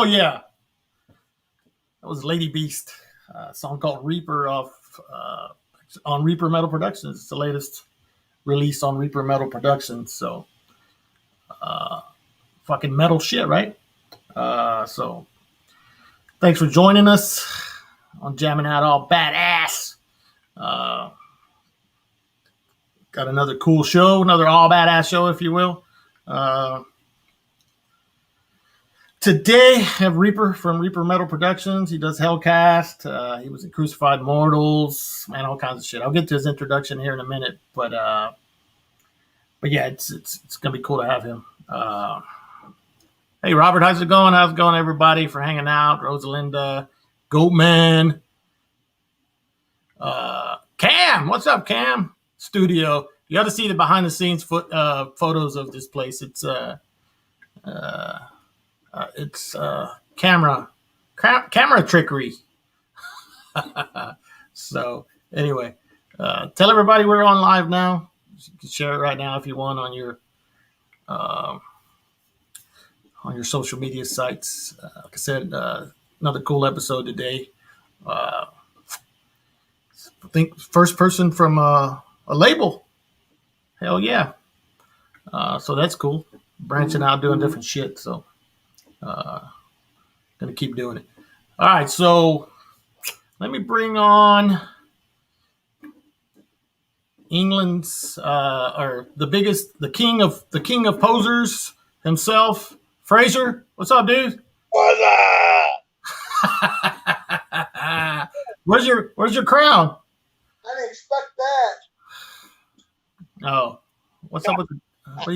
Hell yeah. That was Lady Beast, a song called Reaper on Reaper Metal Productions. It's the latest release on Reaper Metal Productions. So, fucking metal shit, right? So, thanks for joining us on Jamming Out All Badass. Got another cool show, another all badass show, if you will. Today, I have Reaper from Reaper Metal Productions. He does HELLCAST. He was in Crucified Mortals, man, all kinds of shit. I'll get to his introduction here in a minute, but yeah, it's gonna be cool to have him. Hey, Robert, how's it going? How's it going, everybody, for hanging out? Rosalinda, Goatman, Cam, what's up, Cam? Studio. You got to see the behind the scenes photos of this place. It's camera trickery. So anyway, tell everybody we're on live now. You can share it right now if you want on your social media sites. Like I said, another cool episode today. I think first person from a label. Hell yeah. So that's cool. Branching out, doing different shit. So gonna keep doing it. All right, so let me bring on England's or the king of posers himself, Fraser. What's up, dude? What's up? Where's your crown? I didn't expect that. Oh, what's up with what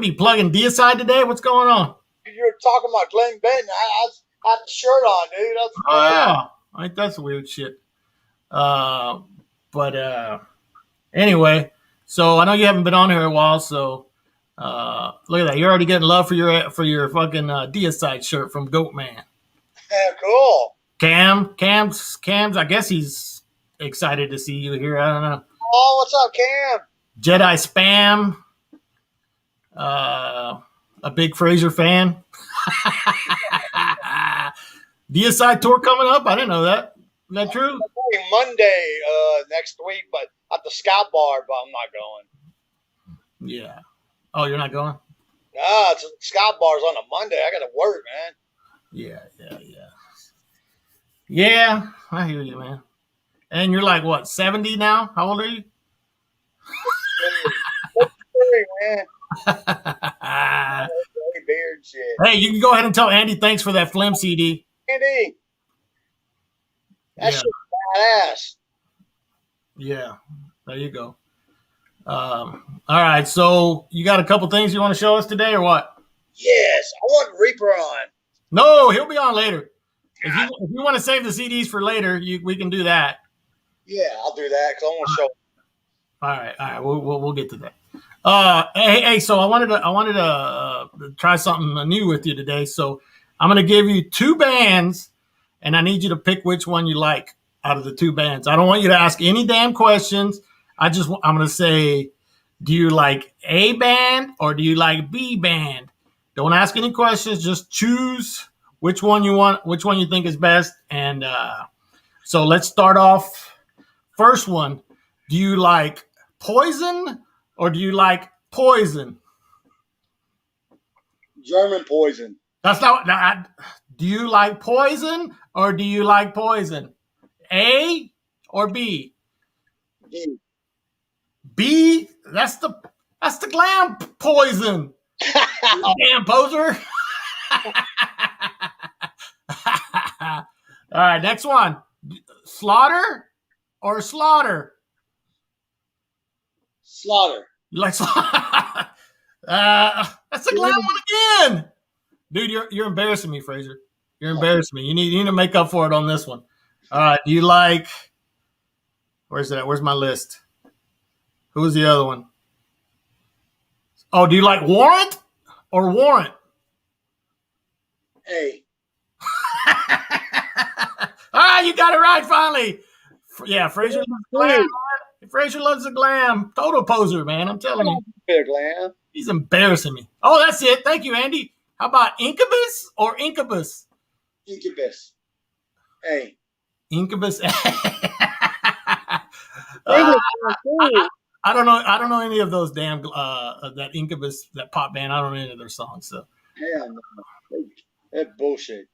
are you plugging deicide today? What's going on? You're talking about Glenn Benton. I had the shirt on, dude. Oh yeah, I think that's weird shit. But anyway, so I know you haven't been on here a while, so look at that. You're already getting love for your fucking deicide shirt from Goatman. Yeah, cool. Cam's. I guess he's excited to see you here. I don't know. Oh, what's up, Cam? Jedi Spam. A big Fraser fan. Deicide tour coming up. I didn't know that. Is that true? Monday next week, but at the Scout Bar, but I'm not going. Yeah. Oh, you're not going? Nah, it's Scout Bar's on a Monday. I got to work, man. Yeah. Yeah, I hear you, man. And you're like, what, 70 now? How old are you? Man. Beard shit. Hey, you can go ahead and tell Andy thanks for that Flim CD. Andy, that shit's badass. Yeah, there you go. All right, so you got a couple things you want to show us today, or what? Yes, I want Reaper on. No, he'll be on later. If you want to save the CDs for later, we can do that. Yeah, I'll do that because I want to show. All right, we'll get to that. Hey, so I wanted to try something new with you today. So I'm going to give you two bands, and I need you to pick which one you like out of the two bands. I don't want you to ask any damn questions. I'm going to say, do you like A band or do you like B band? Don't ask any questions. Just choose which one you want, which one you think is best. And so let's start off. First one, do you like Poison or do you like Poison? German Poison. That's not. Do you like Poison or do you like Poison? A or B? B. B. That's the glam Poison. Damn poser. All right, next one. Slaughter or Slaughter? Slaughter. You like Slaughter? That's the glam one again. Dude, you're embarrassing me, Fraser. You're embarrassing me. You need to make up for it on this one. All right, do you like... Where's that? Where's my list? Who was the other one? Oh, do you like Warrant or Warrant? Hey. You got it right finally. Yeah, Fraser loves the glam. Fraser loves the glam. Total poser, man. I'm telling you. Glam. He's embarrassing me. Oh, that's it. Thank you, Andy. How about Incubus or Incubus? Incubus. Hey. Incubus. I don't know any of those damn that Incubus, that pop band. I don't know any of their songs. So hell no. That's bullshit.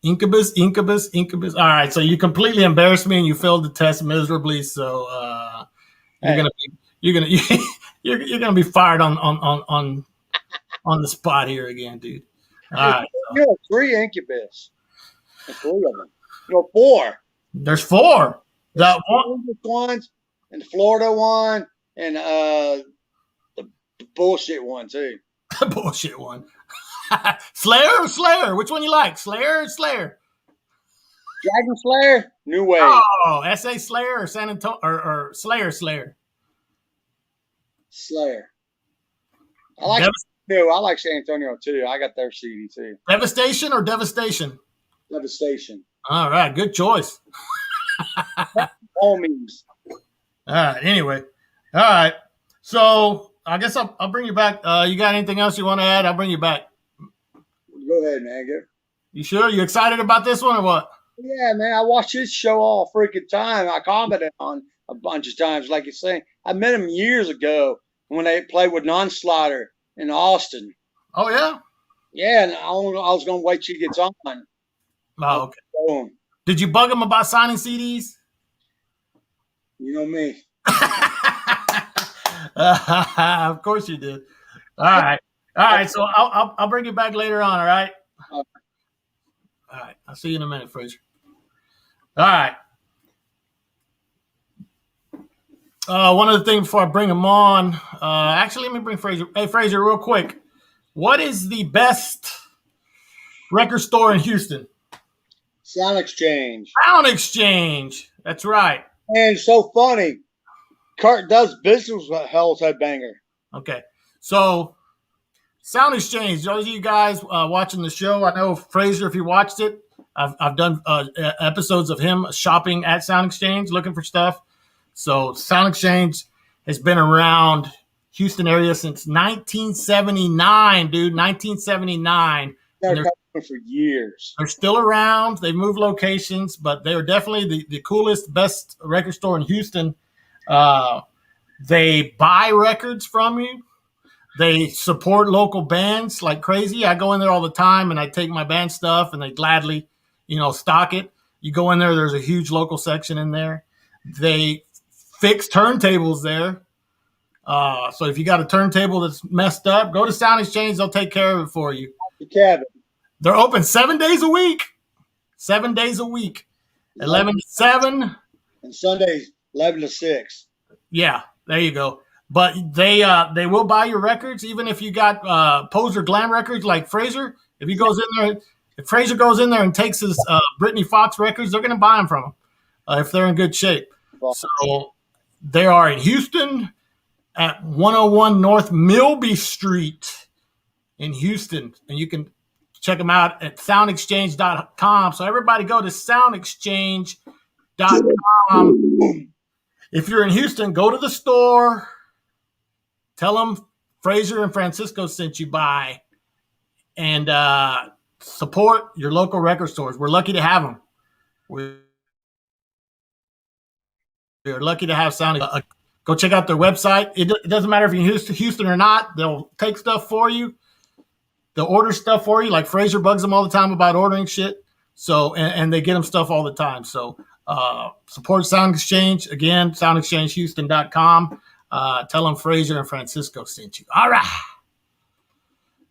Incubus. All right, so you completely embarrassed me and you failed the test miserably. So you're gonna be fired on the spot here again, dude. All right. You know, 3 Incubus. There's 3 of them. No, 4. There's 4. There's That one. English ones and the Florida one and the bullshit one too. Bullshit one. Slayer or Slayer? Which one you like? Slayer or Slayer? Dragon Slayer, New Wave. Oh, SA Slayer or San Antonio or Slayer Slayer? Slayer. I like I like San Antonio too. I got their CD too. Devastation or Devastation? Devastation. All right, good choice. Homies. All right. Anyway, all right. So I guess I'll bring you back. You got anything else you want to add? I'll bring you back. Go ahead, man. Go. You sure? You excited about this one or what? Yeah, man. I watch this show all freaking time. I commented on a bunch of times, like you're saying. I met him years ago when they played with Non-Slaughter in Austin. Oh yeah. Yeah, and I was gonna wait till he gets on. Oh, okay. Did you bug him about signing CDs? You know me. Of course you did. All right. So I'll bring you back later on. All right. All right. I'll see you in a minute, Fraser. All right. One other thing before I bring him on. Actually, let me bring Fraser. Hey, Fraser, real quick. What is the best record store in Houston? Sound Exchange. Sound Exchange. That's right. And it's so funny. Kurt does business with Hell's Headbanger. Okay. So, Sound Exchange, those of you guys watching the show, I know Fraser, if you watched it, I've done episodes of him shopping at Sound Exchange, looking for stuff. So, Sound Exchange has been around Houston area since 1979, dude. 1979. They're for years. They're still around. They've moved locations, but they are definitely the coolest, best record store in Houston. They buy records from you. They support local bands like crazy. I go in there all the time and I take my band stuff and they gladly, stock it. You go in there, there's a huge local section in there. They fix turntables there. So if you got a turntable that's messed up, go to Sound Exchange. They'll take care of it for you. Kevin. They're open 7 days a week. 7 days a week. 11 to 7. And Sundays, 11 to 6. Yeah, there you go. But they will buy your records, even if you got poser glam records like Fraser. If Fraser goes in there and takes his Britney Fox records, they're going to buy them from him if they're in good shape. So they are in Houston at 101 North Milby Street in Houston, and you can check them out at soundexchange.com. So everybody go to soundexchange.com. If you're in Houston, go to the store. Tell them Fraser and Francisco sent you by, and support your local record stores. We're lucky to have them. We're lucky to have Sound. Go check out their website. It doesn't matter if you're in Houston or not. They'll take stuff for you. They'll order stuff for you. Like Fraser bugs them all the time about ordering shit. So and they get them stuff all the time. So support Sound Exchange. Again, soundexchangehouston.com. Tell them Fraser and Francisco sent you. All right.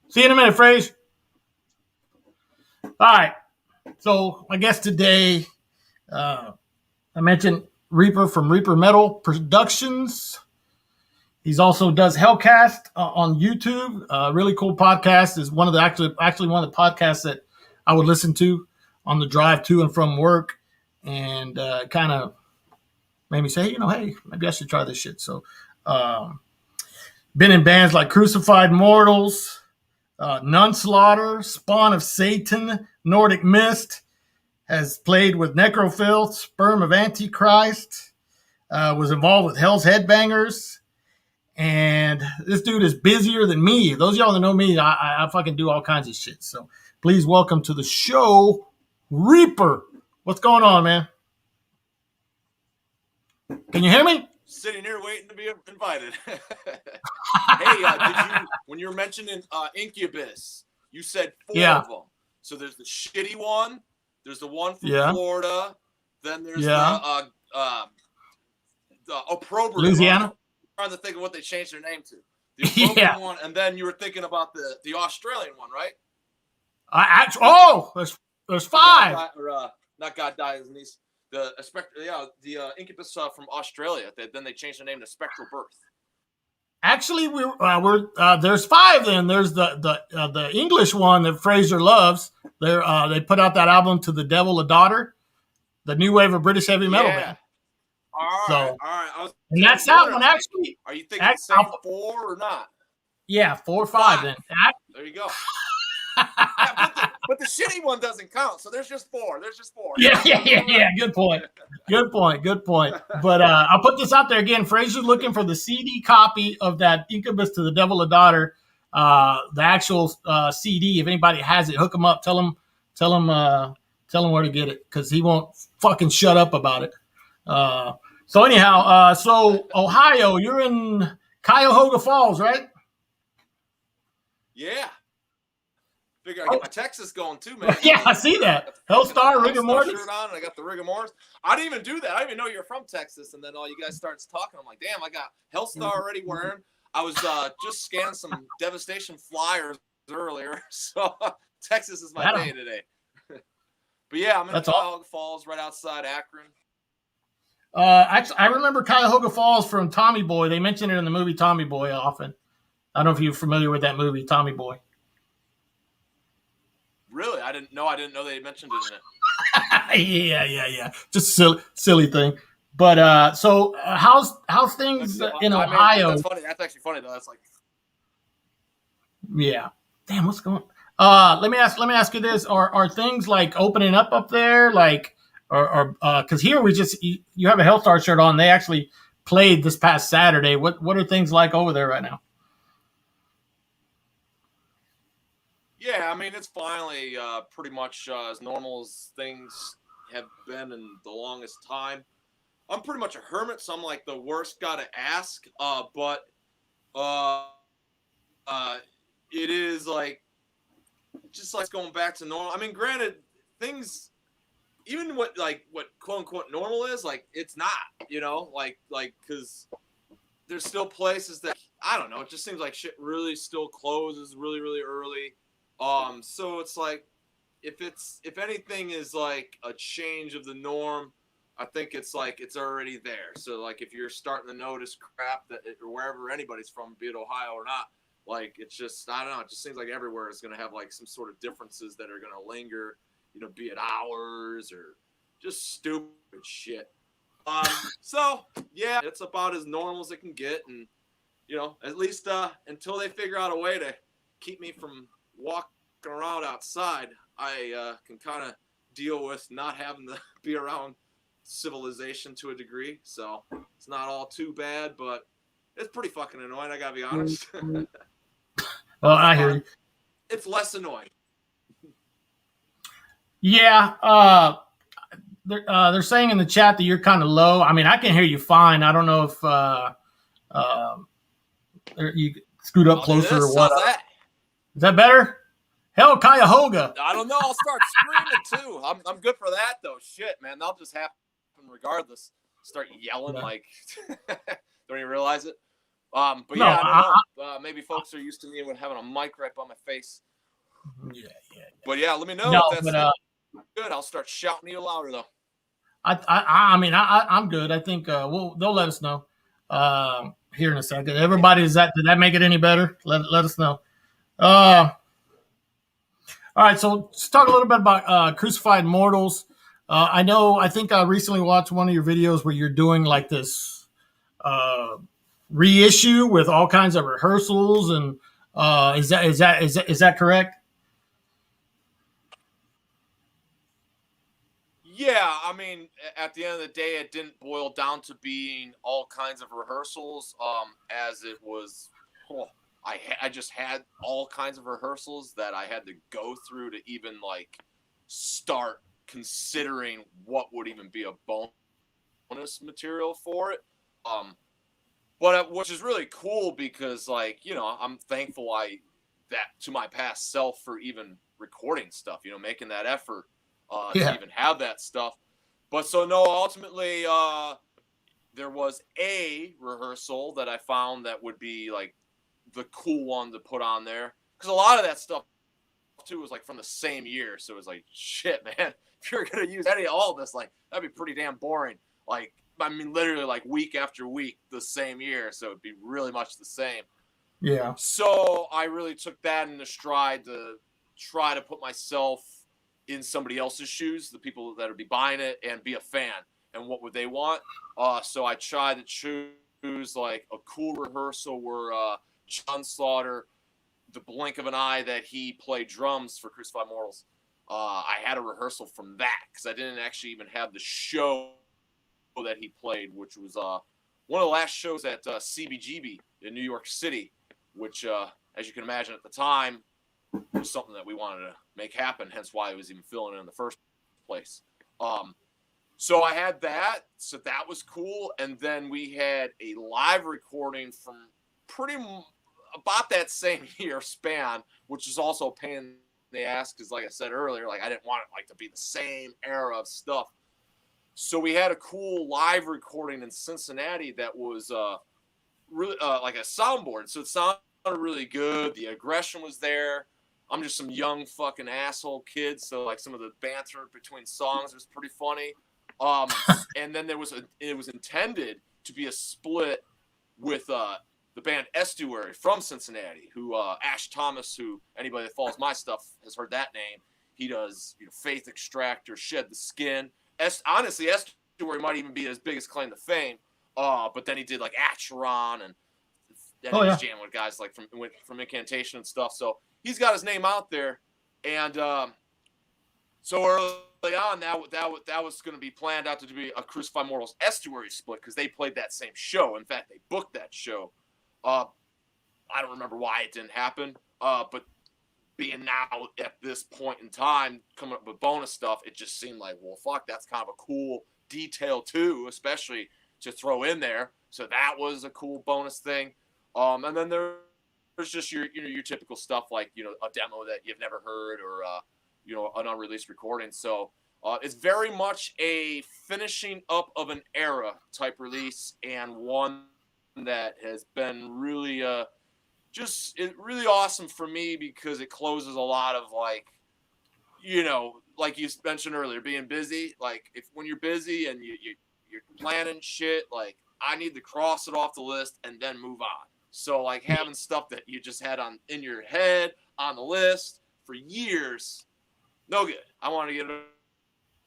See you in a minute, Fraser. All right. So I guess today I mentioned Reaper from Reaper Metal Productions. He's also does HELLCAST on YouTube. Really cool podcast. Is one of the actually one of the podcasts that I would listen to on the drive to and from work, and kind of made me say, hey, maybe I should try this shit. So, been in bands like Crucified Mortals, Nunslaughter, Spawn of Satan, Nordic Mist. Has played with Necrophil, Sperm of Antichrist. Was involved with Hell's Headbangers. And this dude is busier than me. Those of y'all that know me, I fucking do all kinds of shit. So please welcome to the show, Reaper. What's going on, man? Can you hear me? Sitting here waiting to be invited. Hey, when you were mentioning Incubus, you said 4 of them. So there's the shitty one, there's the one from Florida, then there's the opprobrium. Louisiana. I'm trying to think of what they changed their name to. The opprobrium one, and then you were thinking about the Australian one, right? There's 5. Not God Dies Niece. The Incubus from Australia. Then they changed the name to Spectral Birth. Actually, there's 5. Then there's the English one that Fraser loves. They put out that album To the Devil a Daughter, the new wave of British heavy metal band. All right. And that's that one actually. Are you thinking the same 4 or not? Yeah, 4 or 5 then. There you go. But the shitty one doesn't count, so there's just 4. Yeah. Good point. But I'll put this out there again. Fraser's looking for the CD copy of that Incubus To the Devil a Daughter, the actual CD. If anybody has it, hook him up. Tell him where to get it, because he won't fucking shut up about it. So anyhow, so Ohio, you're in Cuyahoga Falls, right? Yeah. Figure I got my Texas going too, man. Yeah, I see that. Hellstar, rigor mortis. Shirt on, and I got the rigor mortis. I didn't even do that. I didn't even know you're from Texas. And then all you guys starts talking. I'm like, damn, I got Hellstar already wearing. I was just scanning some devastation flyers earlier. So Texas is my day today. But yeah, I'm in Cuyahoga Falls, right outside Akron. Actually, I remember Cuyahoga Falls from Tommy Boy. They mention it in the movie Tommy Boy often. I don't know if you're familiar with that movie, Tommy Boy. Really? I didn't know they mentioned it in it. Yeah. Just a silly thing. But so how's things in Ohio? That's funny. That's actually funny though. That's like, yeah. Damn, what's going on? Let me ask you this: Are things like opening up there, like, or because here you have a Hellstar shirt on. They actually played this past Saturday. What are things like over there right now? Yeah, I mean, it's finally pretty much as normal as things have been in the longest time. I'm pretty much a hermit, so I'm like the worst guy to ask. But it is like just like going back to normal. I mean, granted, things, even what quote unquote normal is, like it's not, like because there's still places that I don't know. It just seems like shit really still closes really, really early. So it's like, if anything is like a change of the norm, I think it's like it's already there. So like if you're starting to notice crap that wherever anybody's from, be it Ohio or not, like it's just, I don't know, it just seems like everywhere is going to have like some sort of differences that are going to linger, be it hours or just stupid shit. So yeah, it's about as normal as it can get, and at least until they figure out a way to keep me from walking around outside, I can kind of deal with not having to be around civilization to a degree. So it's not all too bad, but it's pretty fucking annoying, I gotta be honest. Well, I hear you. It's less annoying. Yeah, they're saying in the chat that you're kind of low. I mean, I can hear you fine. I don't know if you scoot up closer or what. Is that better? Hell, Cuyahoga. I don't know. I'll start screaming too. I'm good for that though. Shit, man, that'll just happen regardless. Start yelling like don't even realize it. But yeah, I don't know. Maybe folks are used to me having a mic right by my face. Yeah. But yeah, let me know if that's good. I'll start shouting you louder though. I mean, I'm good. I think they'll let us know here in a second. Everybody, did that make it any better? Let us know. All right, so let's talk a little bit about Crucified Mortals. I think I recently watched one of your videos where you're doing like this reissue with all kinds of rehearsals, and is that correct? Yeah, I mean, at the end of the day, it didn't boil down to being all kinds of rehearsals, as it was. I just had all kinds of rehearsals that I had to go through to even like start considering what would even be a bonus material for it. But which is really cool because like, I'm thankful to my past self for even recording stuff, making that effort to even have that stuff. But so no, ultimately there was a rehearsal that I found that would be like the cool one to put on there, because a lot of that stuff too was like from the same year, so it was like, shit, man, if you're gonna use all this, like that'd be pretty damn boring. Like, I mean, literally like week after week the same year, so it'd be really much the same. Yeah. So I really took that into stride to try to put myself in somebody else's shoes, the people that would be buying it, and be a fan. And what would they want? So I tried to choose like a cool rehearsal where John Slaughter, the blink of an eye that he played drums for Crucified Mortals. I had a rehearsal from that because I didn't actually even have the show that he played, which was one of the last shows at CBGB in New York City, which, as you can imagine at the time, was something that we wanted to make happen, hence why I was even filling in the first place. So I had that, so that was cool, and then we had a live recording from about that same year span, which is also a pain in the ass because, like I said earlier, like I didn't want it like to be the same era of stuff. So we had a cool live recording in Cincinnati that was really like a soundboard, so it sounded really good. The aggression was there. I'm just some young fucking asshole kid, so like some of the banter between songs was pretty funny. And then it was intended to be a split with the band Estuary from Cincinnati, who Ash Thomas, who anybody that follows my stuff has heard that name. He does Faith Extractor, Shed the Skin. Honestly, Estuary might even be his biggest claim to fame. But then he did like Acheron, and then he was jamming with guys like from Incantation and stuff. So he's got his name out there, and so early on, that was going to be planned out to be a Crucified Mortals Estuary split because they played that same show. In fact, they booked that show. I don't remember why it didn't happen, but being now at this point in time, coming up with bonus stuff, it just seemed like, well, fuck, that's kind of a cool detail too, especially to throw in there. So that was a cool bonus thing. And then there's just your typical stuff like, a demo that you've never heard or, an unreleased recording. So it's very much a finishing up of an era type release, and one that has been really really awesome for me because it closes a lot of like you mentioned earlier, being busy. Like when you're busy and you're planning shit, like I need to cross it off the list and then move on. So like having stuff that you just had in your head on the list for years, no good. I want to get it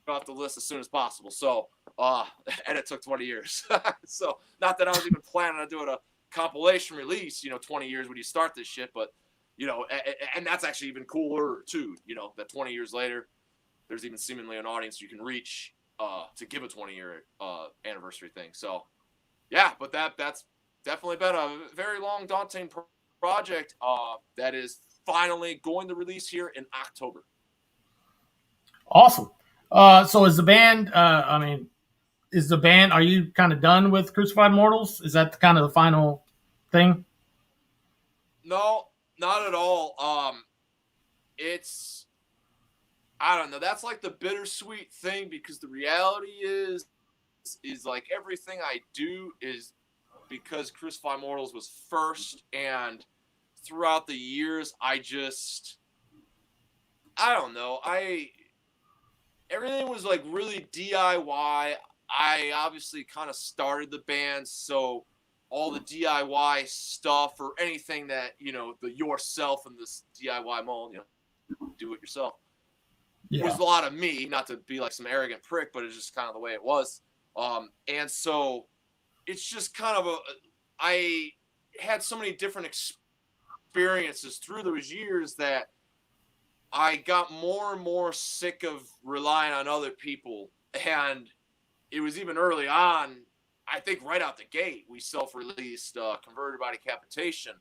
off the list as soon as possible. So and it took 20 years. So not that I was even planning on doing a compilation release, 20 years when you start this shit, but and that's actually even cooler too, that 20 years later there's even seemingly an audience you can reach to give a 20-year anniversary thing. So yeah, but that's definitely been a very long, daunting project that is finally going to release here in October. Awesome. So is the band are you kind of done with Crucified Mortals? Is that kind of the final thing? No, not at all. I don't know. That's like the bittersweet thing because the reality is like everything I do is because Crucified Mortals was first, and throughout the years, I don't know. Everything was like really DIY. I obviously kind of started the band, so all the DIY stuff or anything that, the yourself in this DIY mold, do it yourself, was a lot of me, not to be like some arrogant prick, but it's just kind of the way it was. And so it's just kind of I had so many different experiences through those years that I got more and more sick of relying on other people. And it was even early on, I think right out the gate, we self-released Converted by Decapitation.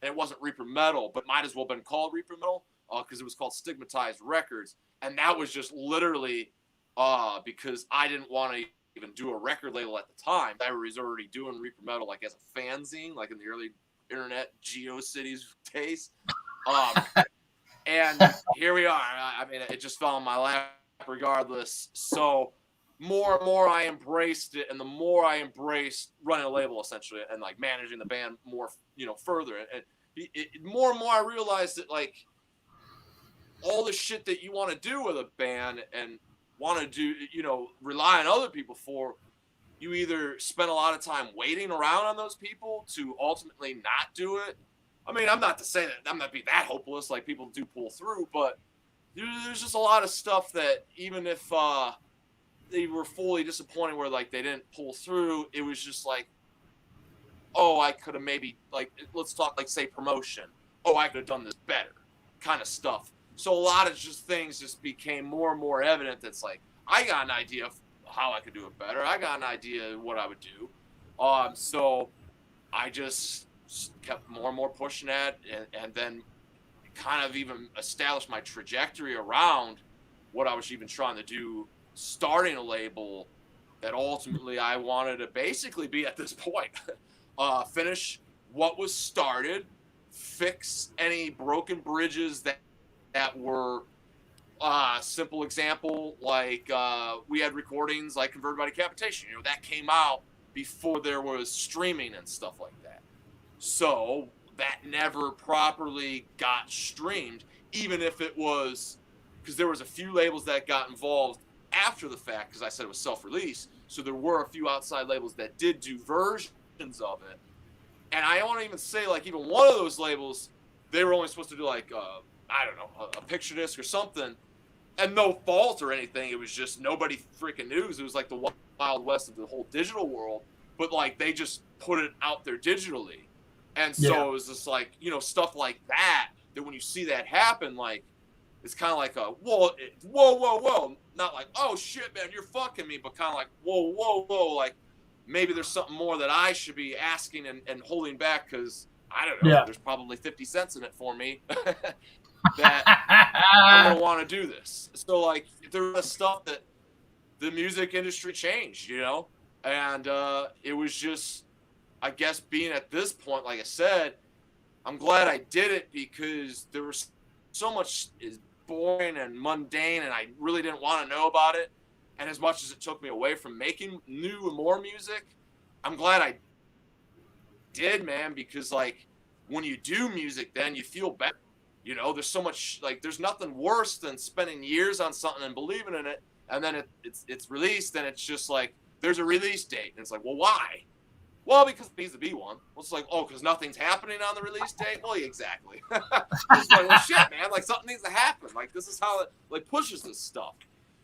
And it wasn't Reaper Metal, but might as well have been called Reaper Metal because it was called Stigmatized Records. And that was just literally because I didn't want to even do a record label at the time. I was already doing Reaper Metal like as a fanzine, like in the early internet GeoCities days. And here we are. I mean, it just fell on my lap regardless. So more and more I embraced it, and the more I embraced running a label essentially and like managing the band more, further. And more and more I realized that like all the shit that you want to do with a band and want to do, rely on other people for, you either spend a lot of time waiting around on those people to ultimately not do it. I mean, I'm not to say that I'm not be that hopeless, like people do pull through, but there's just a lot of stuff that even if they were fully disappointed where like they didn't pull through, it was just like, oh, I could have maybe, like, let's talk like say promotion. Oh, I could have done this better kind of stuff. So a lot of just things just became more and more evident. That's like, I got an idea of how I could do it better. I got an idea of what I would do. So I just kept more and more pushing that, and then kind of even established my trajectory around what I was even trying to do, starting a label that ultimately I wanted to basically be at this point, finish what was started, fix any broken bridges that were, simple example, like we had recordings like Converted by Decapitation, that came out before there was streaming and stuff like that. So that never properly got streamed, even if it was, because there was a few labels that got involved after the fact, because I said it was self-release, so there were a few outside labels that did do versions of it. And I don't even say, like, even one of those labels, they were only supposed to do, like, I don't know, a picture disc or something, and no fault or anything. It was just nobody freaking knew. It was like the Wild West of the whole digital world, but, like, they just put it out there digitally. And so it was just like, stuff like that when you see that happen, like, it's kind of like a, whoa. Not like, oh, shit, man, you're fucking me, but kind of like, whoa. Like, maybe there's something more that I should be asking and holding back because, I don't know, there's probably 50 cents in it for me that I'm going to want to do this. So, like, there's stuff that the music industry changed, and it was just, I guess, being at this point, like I said, I'm glad I did it because there was so much is boring and mundane, and I really didn't want to know about it. And as much as it took me away from making new and more music, I'm glad I did, man, because, like, when you do music, then you feel better. There's so much, like, there's nothing worse than spending years on something and believing in it, and then it's released, and it's just like, there's a release date, and it's like, well, why? Well, because it needs to be one. Well, it's like, oh, because nothing's happening on the release date? Well, exactly. It's like, well, shit, man. Like, something needs to happen. Like, this is how it, like, pushes this stuff.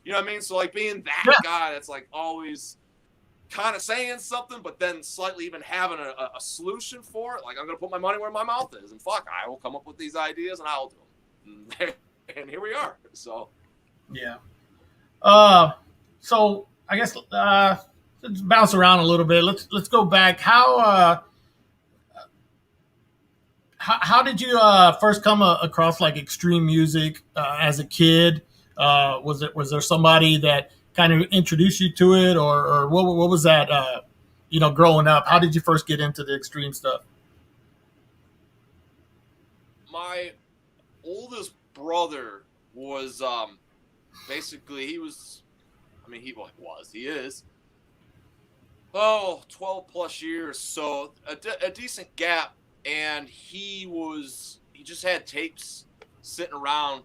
You know what I mean? So, like, being that guy that's, like, always kind of saying something, but then slightly even having a solution for it. Like, I'm going to put my money where my mouth is. And fuck, I will come up with these ideas and I'll do them. And here we are. So. Yeah. So, I guess... let's bounce around a little bit. Let's go back. How did you first come across like extreme music as a kid? Was there somebody that kind of introduced you to it, or what was that? Growing up, how did you first get into the extreme stuff? My oldest brother was basically he is. 12 plus years, so a decent gap, and he just had tapes sitting around,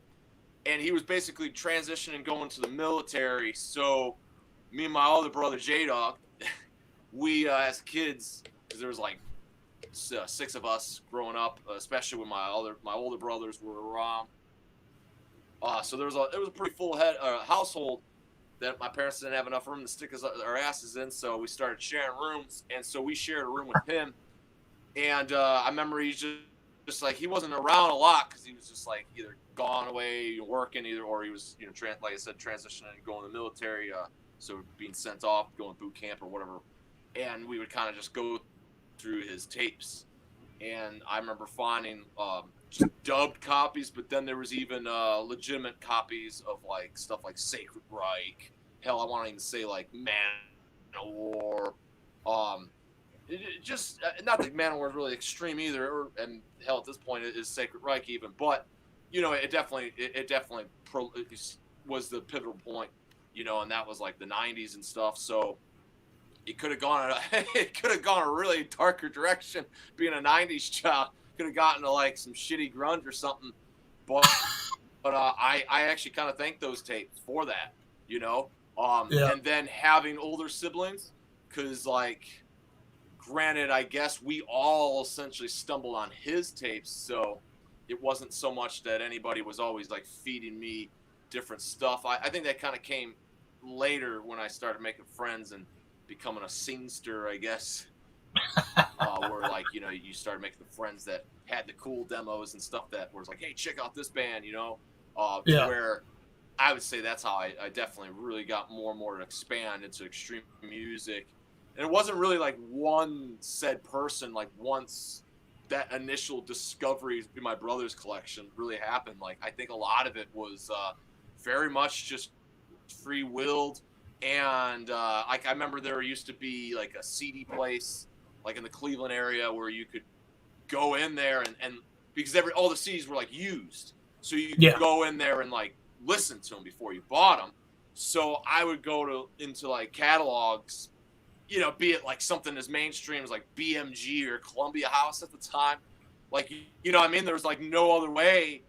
and he was basically transitioning, going to the military. So me and my other brother J-Dog, we as kids, because there was like 6 of us growing up, especially when my older brothers were around. So it was a pretty full household, that my parents didn't have enough room to stick our asses in, so we started sharing rooms, and so we shared a room with him. And I remember he's just like, he wasn't around a lot because he was just like either gone away working, or he was, like I said, transitioning and going to the military, so being sent off, going boot camp or whatever. And we would kind of just go through his tapes. And I remember finding just dubbed copies, but then there was even legitimate copies of like stuff like Sacred Reich. Hell, I want to even say like Man of War. Just not that Man of War is really extreme either, and hell, at this point it is Sacred Reich even. But it definitely was the pivotal point, and that was like the '90s and stuff. So it could have gone a really darker direction. Being a '90s child, could have gotten to like some shitty grunge or something. But I actually kind of thank those tapes for that, you know. Yeah. And then having older siblings, because like, granted, I guess we all essentially stumbled on his tapes, so it wasn't so much that anybody was always like feeding me different stuff. I think that kind of came later when I started making friends and becoming a singster, I guess. Where like, you know, you started making the friends that had the cool demos and stuff that was like, hey, check out this band, you know, to where I would say that's how I definitely really got more and more to expand into extreme music. And it wasn't really like one said person, like once that initial discovery in my brother's collection really happened. Like, I think a lot of it was very much just free-willed. And like, I remember there used to be like a CD place like in the Cleveland area where you could go in there and because all the CDs were like used, so you could go in there and like listen to them before you bought them. So I would go into like catalogs, you know, be it like something as mainstream as like BMG or Columbia House at the time. Like, you know what I mean? There was like no other way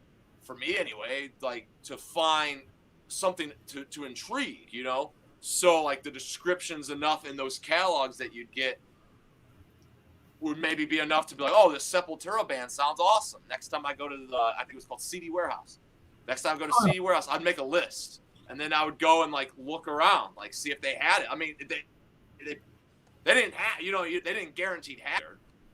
for me anyway, like to find something to intrigue, you know? So like the descriptions enough in those catalogs that you'd get would maybe be enough to be like, oh, this Sepultura band sounds awesome. Next time I go to I think it was called CD Warehouse. Next time I go to CD Warehouse, I'd make a list. And then I would go and like look around, like see if they had it. I mean, they didn't have, you know, they didn't guaranteed have it.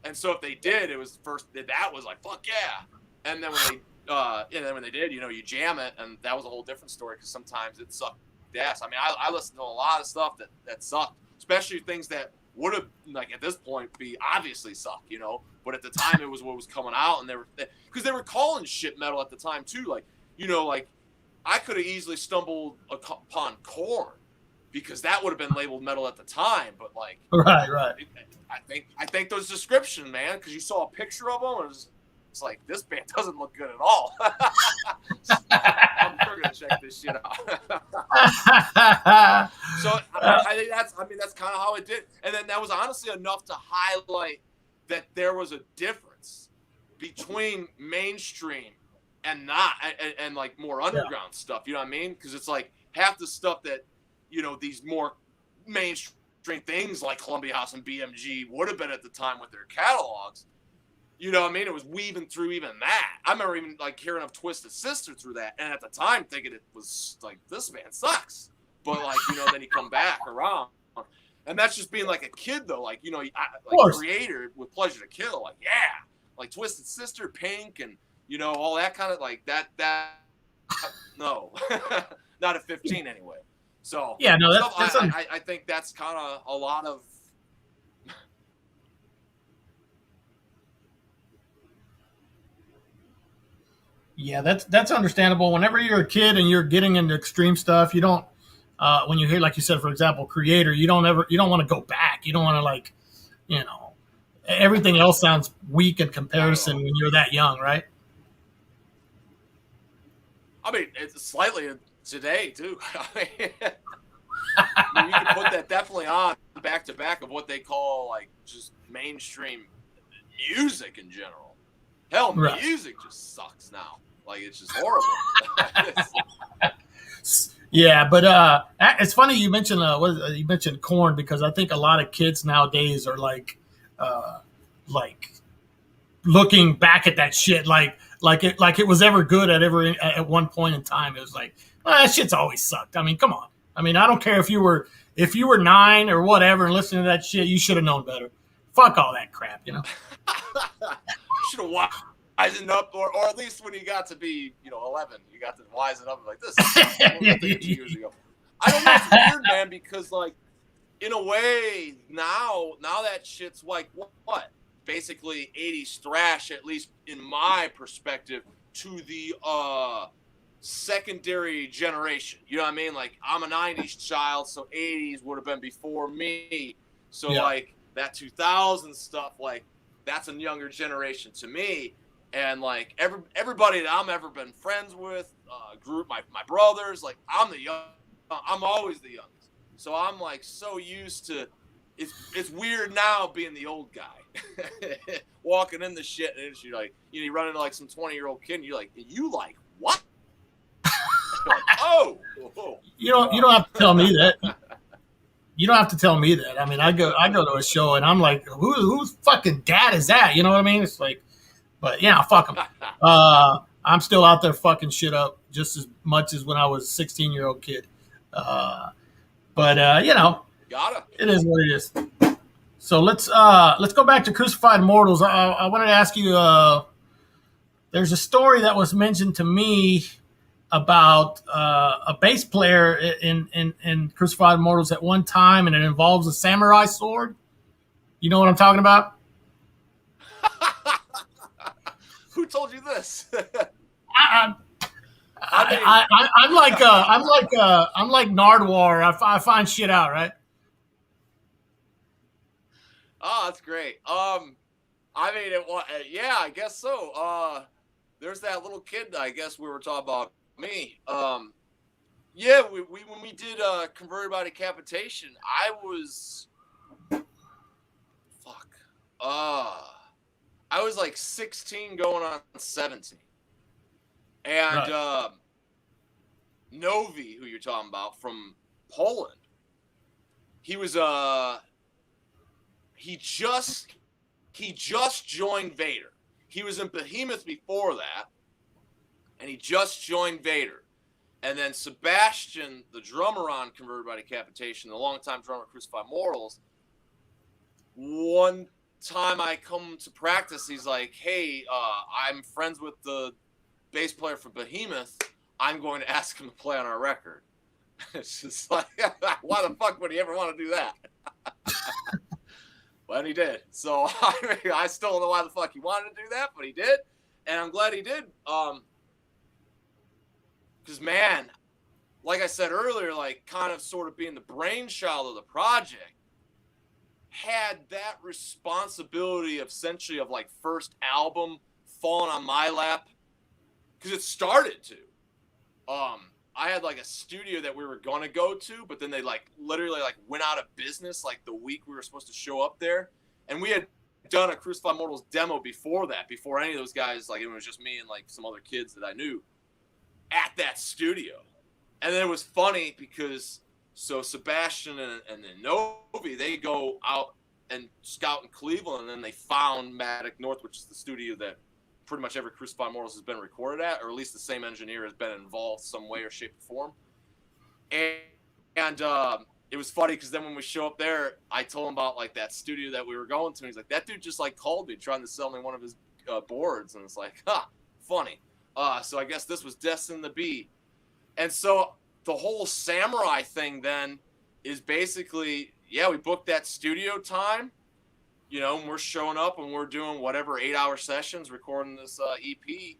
And so if they did, it was that was like, fuck yeah. And then when they did, you know, you jam it, and that was a whole different story because sometimes it sucked ass. I mean, I listened to a lot of stuff that sucked, especially things that would have, like, at this point, be obviously suck, you know, but at the time it was what was coming out, and they were calling shit metal at the time too, like, you know, like I could have easily stumbled upon Korn because that would have been labeled metal at the time, but like, right. I think those descriptions, man, because you saw a picture of them, and it's like, this band doesn't look good at all. I'm sure gonna check this shit out. So I think that's kind of how it did, and then that was honestly enough to highlight that there was a difference between mainstream and not and like more underground stuff. You know what I mean? Because it's like half the stuff that, you know, these more mainstream things like Columbia House and BMG would have been at the time with their catalogs. You know what I mean? It was weaving through even that. I remember even like hearing of Twisted Sister through that, and at the time thinking it was like, this band sucks. But like, you know, then you come back around, and that's just being like a kid though. Like, you know, like Creator with Pleasure to Kill, like, yeah, like Twisted Sister, Pink, and you know, all that kind of like that. No, not at 15 anyway. So yeah, no, I think that's kind of a lot of. Yeah, that's understandable. Whenever you're a kid and you're getting into extreme stuff, you don't. When you hear, like you said, for example, Creator, you don't want to go back. You don't want to, like, you know, everything else sounds weak in comparison when you're that young, right? I mean, it's slightly today too. I mean, you can put that definitely on back to back of what they call like just mainstream music in general. Hell, music just sucks now. Like, it's just horrible. Yeah, but it's funny you mentioned you mentioned Korn, because I think a lot of kids nowadays are like looking back at that shit like it was ever good at one point in time. It was like, that shit's always sucked. I mean, come on. I mean, I don't care if you were 9 or whatever and listening to that shit, you should have known better. Fuck all that crap, you know. Should have wisened up, or at least when you got to be, you know, 11, you got to wisen up like this. 2 years ago. I don't know. It's weird, man, because like, in a way, now that shit's like what? Basically 80s thrash, at least in my perspective, to the secondary generation. You know what I mean? Like, I'm a 90s child, so 80s would have been before me. So like that 2000 stuff, like, that's a younger generation to me. And like everybody that I'm ever been friends with, group, my brothers, like, I'm always the youngest. So I'm like so used to it's weird now being the old guy. Walking in the shit, and you're like, you know, you run into like some 20-year-old kid, and you're like, you like what? Oh, You don't have to tell me that. You don't have to tell me that. I mean, I go to a show and I'm like, whose fucking dad is that? You know what I mean? It's like, but yeah, fuck them. I'm still out there fucking shit up just as much as when I was a 16-year-old kid. But gotta. it is what it is. So let's go back to Crucified Mortals. I wanted to ask you. There's a story that was mentioned to me about a bass player in Crucified Mortals at one time, and it involves a samurai sword. You know what I'm talking about? Who told you this? I'm like Nardwar. I find shit out, right? Oh, that's great. Yeah, I guess so. There's that little kid. I guess we were talking about me. Yeah, we when we did Converted by Decapitation, I was I was like 16 going on 17. And Right. Novi, who you're talking about from Poland, he was he just joined Vader. He was in Behemoth before that, and he just joined Vader. And then Sebastian, the drummer on Converted by Decapitation, the longtime drummer of Crucified Mortals, one time I come to practice, he's like, hey, I'm friends with the bass player for Behemoth. I'm going to ask him to play on our record. It's just like, why the fuck would he ever want to do that? Well, he did. So I still don't know why the fuck he wanted to do that, but he did. And I'm glad he did. Because, man, like I said earlier, like kind of sort of being the brainchild of the project, had that responsibility of essentially of like first album falling on my lap. Because it started to. I had like a studio that we were gonna go to, but then they like literally like went out of business like the week we were supposed to show up there. And we had done a Crucified Mortals demo before that, before any of those guys, like it was just me and like some other kids that I knew at that studio. And then it was funny because so Sebastian and then Novi, they go out and scout in Cleveland, and then they found Matic North, which is the studio that pretty much every Crucified Mortals has been recorded at, or at least the same engineer has been involved some way or shape or form. And it was funny because then when we show up there, I told him about like that studio that we were going to, and he's like, that dude just like called me trying to sell me one of his boards, and it's like, funny. So I guess this was destined to be. And so the whole samurai thing then is basically, yeah, we booked that studio time. You know, and we're showing up and we're doing whatever 8-hour sessions recording this EP,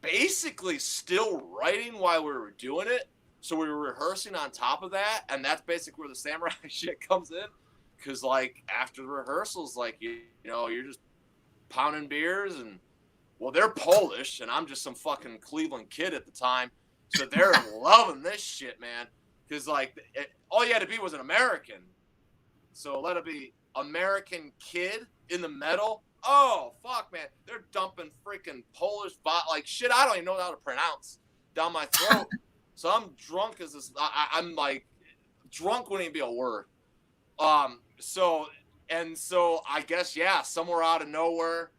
basically still writing while we were doing it. So we were rehearsing on top of that. And that's basically where the samurai shit comes in. Because, like, after the rehearsals, like, you know, you're just pounding beers. And, well, they're Polish and I'm just some fucking Cleveland kid at the time. So they're loving this shit, man. Because, like, all you had to be was an American. So let it be American kid in the metal. Oh fuck, man, they're dumping freaking Polish like shit I don't even know how to pronounce down my throat. So I'm drunk as this. I'm like drunk wouldn't even be a word. So I guess yeah, somewhere out of nowhere,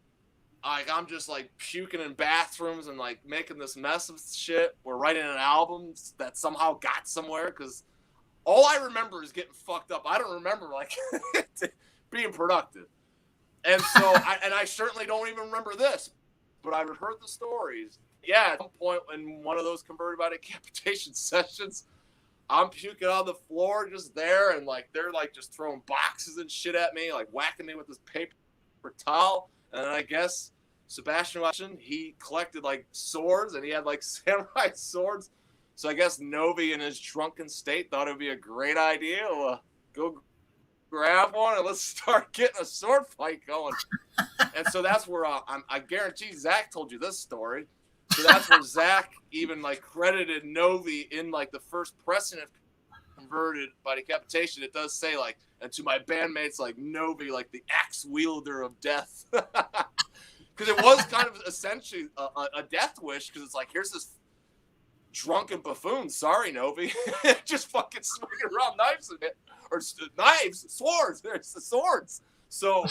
like I'm just like puking in bathrooms and like making this mess of shit. We're writing an album that somehow got somewhere because all I remember is getting fucked up. I don't remember like being productive. And so, I certainly don't even remember this, but I've heard the stories. Yeah, at some point in one of those Converted by Decapitation sessions, I'm puking on the floor just there, and like they're like just throwing boxes and shit at me, like whacking me with this paper towel. And I guess Sebastian Watson, he collected like swords, and he had like samurai swords. So I guess Novi in his drunken state thought it would be a great idea to go grab one and let's start getting a sword fight going. And so that's where I guarantee Zach told you this story. So that's where Zach even like credited Novi in like the first pressing of Converted by Decapitation. It does say like, and to my bandmates like Novi, like the axe wielder of death. Because it was kind of essentially a death wish, because it's like, here's this drunken buffoons. Sorry, Novi. Just fucking swinging around knives in it. Or knives, swords. There's the swords. So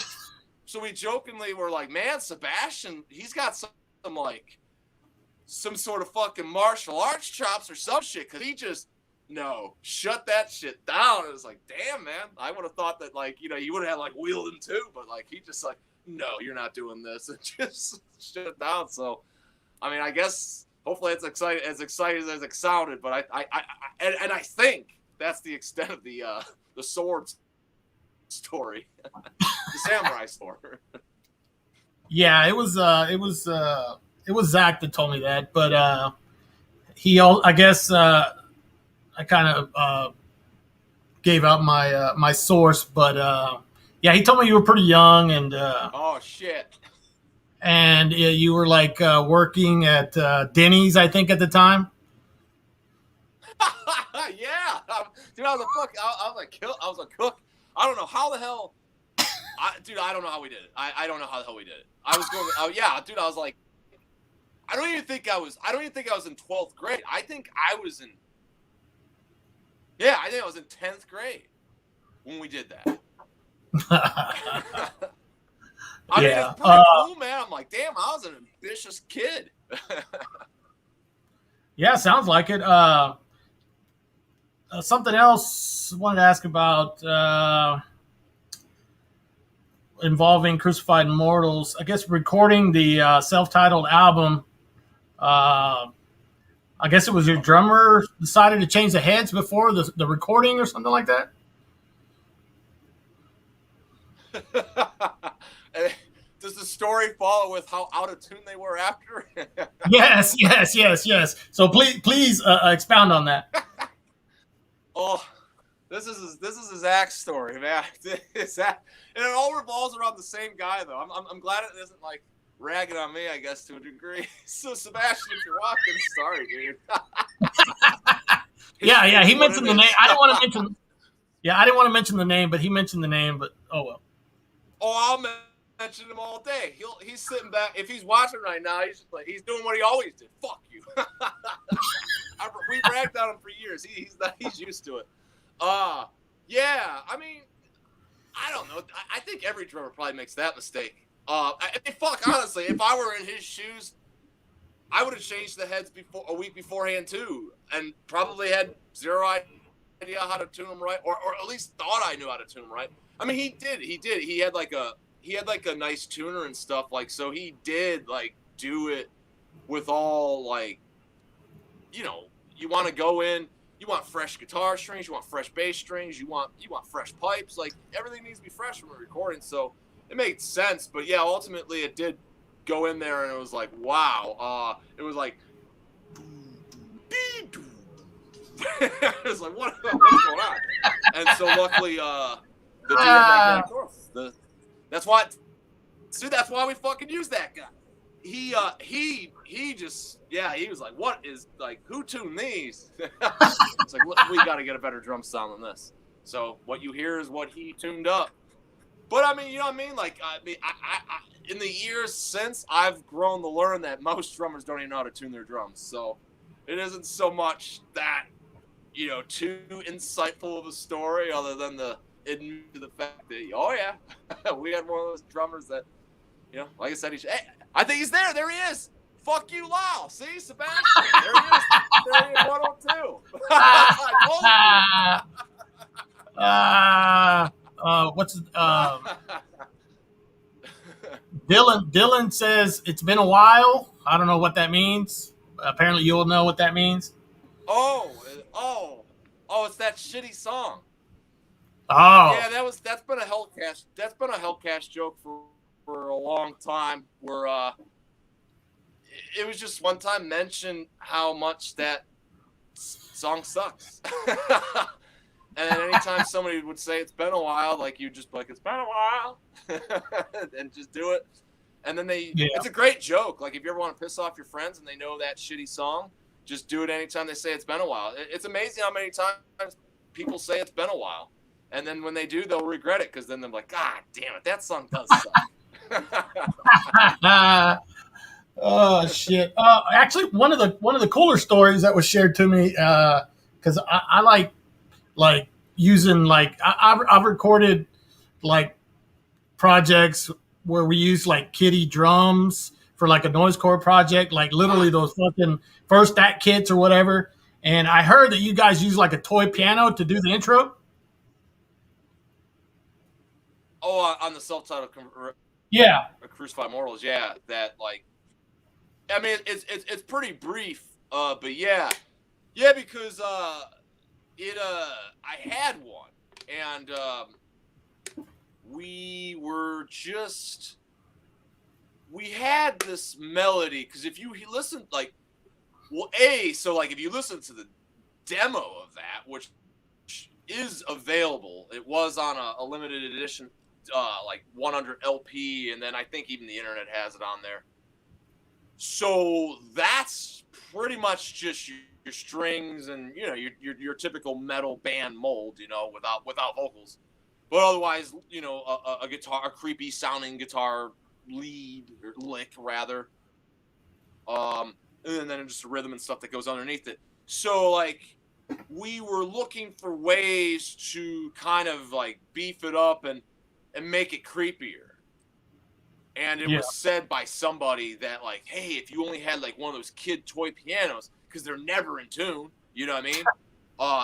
we jokingly were like, man, Sebastian, he's got some sort of fucking martial arts chops or some shit, because he just, no, shut that shit down. It was like, damn, man, I would have thought that, like, you know, you would have had, like, wielding too, but, like, he just, like, no, you're not doing this, and just shut it down. So, I mean, I guess, hopefully it's as exciting as it sounded, but I think that's the extent of the swords story, the samurai story. Yeah, it was Zach that told me that, but I guess I kind of gave out my source, but yeah, he told me you were pretty young, and oh shit, and you were like working at Denny's, I think, at the time. Yeah, dude, I was a cook. I don't know how the hell, dude. I don't know how we did it. I don't know how the hell we did it. I was going. Oh yeah, dude. I was like, I don't even think I was in 12th grade. I think I was in 10th grade when we did that. I mean, it's pretty cool, man. I'm like, damn, I was an ambitious kid. Yeah, sounds like it. Something else I wanted to ask about involving Crucified Immortals. I guess recording the self-titled album. I guess it was your drummer decided to change the heads before the recording or something like that. Does the story follow with how out of tune they were after? Yes. So please expound on that. Oh, this is Zach's story, man. And it all revolves around the same guy, though. I'm glad it isn't like ragging on me, I guess, to a degree. So Sebastian, if you're watching, sorry, dude. Yeah. He mentioned the name. I didn't want to mention. Yeah, I didn't want to mention the name, but he mentioned the name. But oh well. Oh, I'll mention him all day. He's sitting back. If he's watching right now, he's doing what he always did. Fuck you. We ragged on him for years. He's used to it. Yeah. I mean, I don't know. I think every drummer probably makes that mistake. Fuck, honestly, if I were in his shoes, I would have changed the heads a week beforehand too, and probably had zero idea how to tune them right, or at least thought I knew how to tune them right. I mean, he did. He had like a nice tuner and stuff, like, so he did like do it with all, like, you know, you want to go in, you want fresh guitar strings, you want fresh bass strings, you want fresh pipes, like everything needs to be fresh when we're recording. So it made sense, but yeah, ultimately it did go in there, and it was like, wow. It was like, it was like, what's going on? And so luckily, the dude that's why we fucking use that guy. He just, yeah, he was like, what is, like, who tuned these? It's like, we got to get a better drum sound than this. So what you hear is what he tuned up. But I mean, you know what I mean? Like, I mean, I in the years since, I've grown to learn that most drummers don't even know how to tune their drums. So it isn't so much that, you know, too insightful of a story, other than the fact that, oh yeah, we had one of those drummers that, you know, like I said, hey, I think he's there. There he is. Fuck you, Lyle. See, Sebastian. There he is. There he is, 102. I told you. What's Dylan says it's been a while. I don't know what that means. Apparently you'll know what that means. Oh, it's that shitty song. Oh. Yeah, that's been a Hellcast joke for a long time, where it was just one time mentioned how much that song sucks. And then anytime somebody would say it's been a while, like, you just be like, it's been a while, and just do it. And then it's a great joke. Like, if you ever want to piss off your friends and they know that shitty song, just do it anytime they say it's been a while. It's amazing how many times people say it's been a while. And then when they do, they'll regret it, because then they're like, God damn it, that song does suck. Oh shit! Actually, one of the cooler stories that was shared to me, because I like using I've recorded like projects where we use like kitty drums for like a noise core project, like literally those fucking first act kits or whatever. And I heard that you guys use like a toy piano to do the intro. Oh, on the self-titled Yeah, Crucified Mortals, yeah. That like, I mean, it's pretty brief, but yeah, because I had one, and we were just we had this melody because if you listen like so like if you listen to the demo of that, which is available, it was on a limited edition like 100 LP, and then I think even the internet has it on there. So that's pretty much just your strings and your typical metal band mold, without vocals, but otherwise a guitar, a creepy sounding guitar lead or lick rather, and then just a rhythm and stuff that goes underneath it. So like we were looking for ways to kind of like beef it up and make it creepier. And it was said by somebody that like, hey, if you only had like one of those kid toy pianos, because they're never in tune, you know what I mean?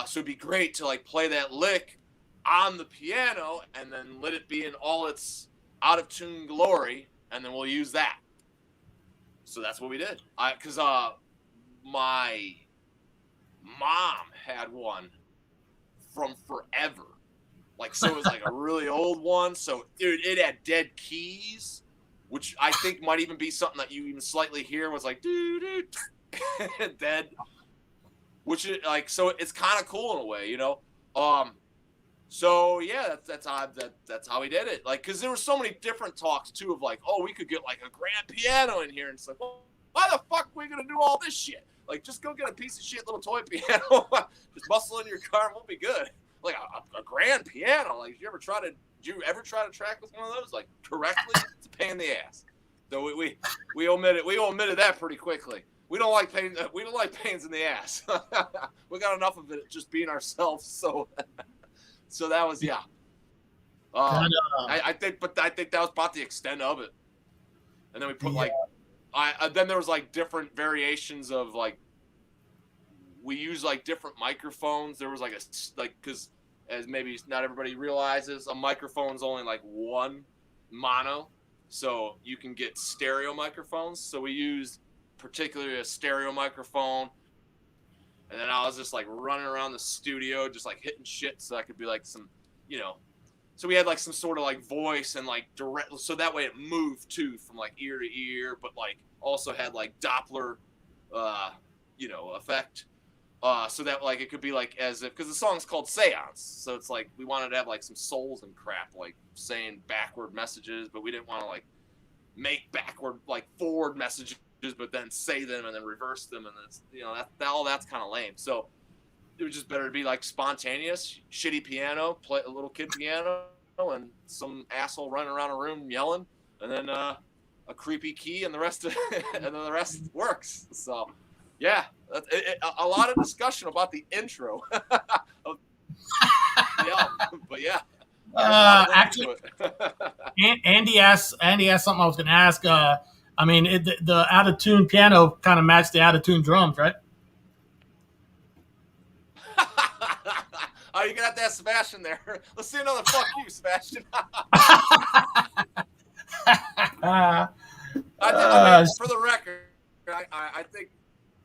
So it'd be great to like play that lick on the piano and then let it be in all its out of tune glory, and then we'll use that. So that's what we did. Because my mom had one from forever. Like, so it was like a really old one. So, dude, it had dead keys, which I think might even be something that you even slightly hear was like, doo dead. Which is like, so it's kind of cool in a way, So yeah, that's how we did it. Like, because there were so many different talks too of like, oh, we could get like a grand piano in here, and it's like, well, why the fuck are we gonna do all this shit? Like, just go get a piece of shit little toy piano, just muscle in your car, and we'll be good. Like a grand piano. Like, did you ever try to track with one of those like correctly? It's a pain in the ass. So we omitted that pretty quickly. We don't like pain. We don't like pains in the ass. We got enough of it just being ourselves. So. So that was I think that was about the extent of it. And then we put then there was like different variations of like we use like different microphones. There was like because as maybe not everybody realizes, a microphone's only like one mono, so you can get stereo microphones. So we used particularly a stereo microphone. And then I was just like running around the studio, just like hitting shit, so I could be like some, So we had like some sort of like voice and like direct, so that way it moved too from like ear to ear, but like also had like Doppler, effect, so that like it could be like as if, because the song's called Seance, so it's like we wanted to have like some souls and crap, like saying backward messages, but we didn't want to like make backward like forward messages, but then say them and then reverse them, and it's all that's kind of lame. So it was just better to be like spontaneous, shitty piano, play a little kid piano, and some asshole running around a room yelling, and then a creepy key, and the rest and then the rest works. So yeah, a lot of discussion about the intro of the album, but yeah. Actually, Andy asked something I was going to ask. I mean, the out of tune piano kind of matched the out of tune drums, right? Oh, you're gonna have to ask Sebastian there. Let's see another fuck you, Sebastian. I mean, for the record, I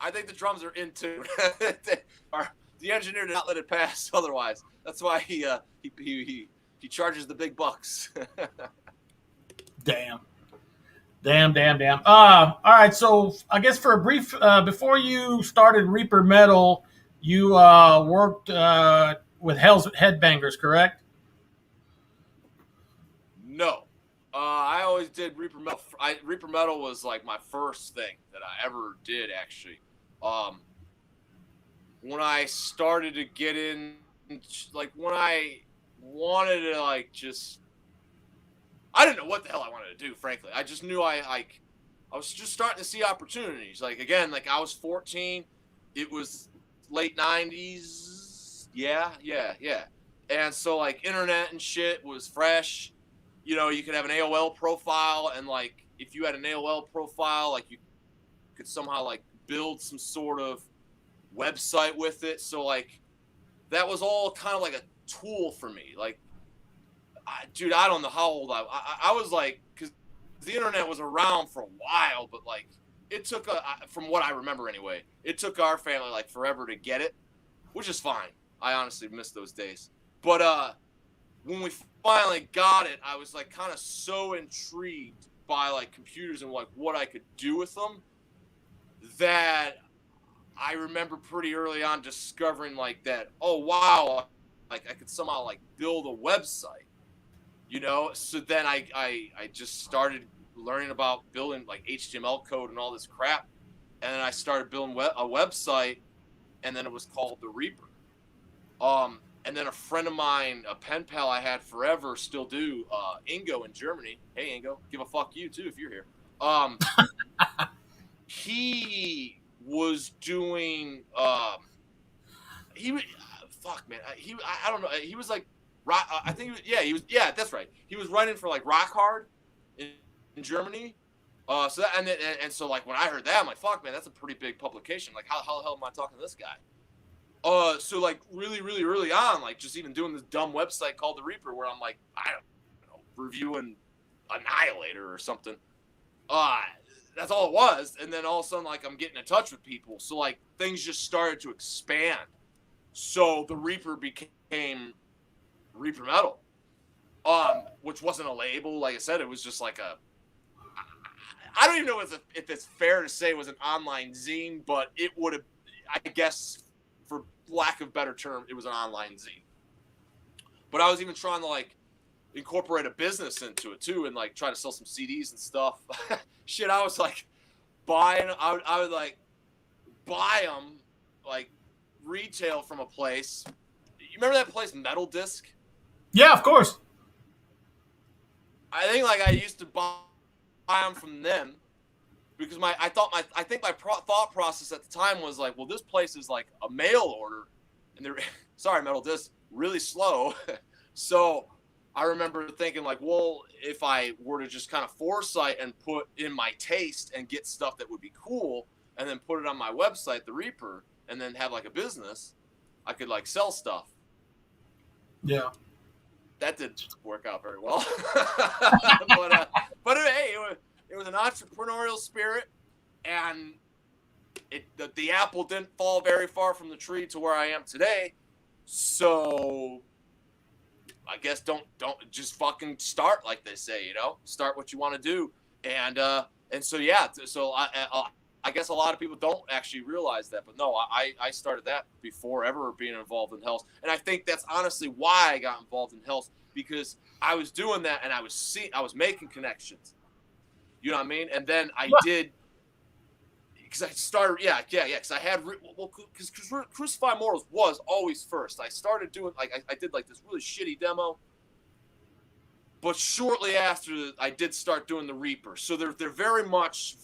think the drums are in tune. The engineer did not let it pass otherwise. That's why he charges the big bucks. Damn. All right, so I guess for a brief, before you started Reaper Metal, you worked with Hell's Headbangers, correct? No. I always did Reaper Metal. Reaper Metal was like my first thing that I ever did, actually. When I started to get in, like when I wanted to like just, I didn't know what the hell I wanted to do, frankly. I just knew I I was just starting to see opportunities. Like, again, like I was 14. It was late 90s. Yeah. And so, like, internet and shit was fresh. You know, you could have an AOL profile, and, like, if you had an AOL profile, like, you could somehow, like, build some sort of website with it. So, like, that was all kind of like a tool for me. Like, dude, I don't know how old I was, like, because the internet was around for a while, but, like, it took from what I remember anyway, it took our family like forever to get it, which is fine. I honestly miss those days. But when we finally got it, I was like kind of so intrigued by like computers and like what I could do with them that I remember pretty early on discovering like that, oh wow, like I could somehow like build a website, you know? So then I just started learning about building like HTML code and all this crap. And then I started building a website, and then it was called the Reaper. And then a friend of mine, a pen pal I had forever, still do, Ingo in Germany. Hey Ingo, give a fuck you too if you're here. He was doing, fuck man, I don't know. He was like, I think that's right. He was writing for like Rock Hard in Germany. So that, and so like when I heard that, I'm like, fuck man, that's a pretty big publication. Like how the hell am I talking to this guy? So like really, really early on, like just even doing this dumb website called the Reaper, where I'm like, I don't know, reviewing Annihilator or something. That's all it was. And then all of a sudden, like I'm getting in touch with people. So like things just started to expand. So the Reaper became Reaper Metal, which wasn't a label. Like I said, it was just like I don't even know if it's fair to say it was an online zine, but it would have, I guess, for lack of a better term, it was an online zine. But I was even trying to like incorporate a business into it too, and like try to sell some CDs and stuff. Shit, I was like I would like buy them like retail from a place. You remember that place, Metal Disc? Yeah, of course. I think like I used to buy them from them because I think my thought process at the time was like, well, this place is like a mail order, and they're sorry, Metal Disc, really slow. So I remember thinking like, well, if I were to just kind of foresight and put in my taste and get stuff that would be cool, and then put it on my website, the Reaper, and then have like a business, I could like sell stuff. Yeah. That didn't work out very well. but hey, it was an entrepreneurial spirit, and the apple didn't fall very far from the tree to where I am today. So I guess don't just fucking start, like they say, you know, start what you want to do. And so, yeah, so I guess a lot of people don't actually realize that, but no, I started that before ever being involved in health. And I think that's honestly why I got involved in health, because I was doing that and I was making connections. You know what I mean? And then I did, because I started, because I had, because Crucify Mortals was always first. I started doing, like, I did like this really shitty demo, but shortly after I did start doing the Reaper. So they're very much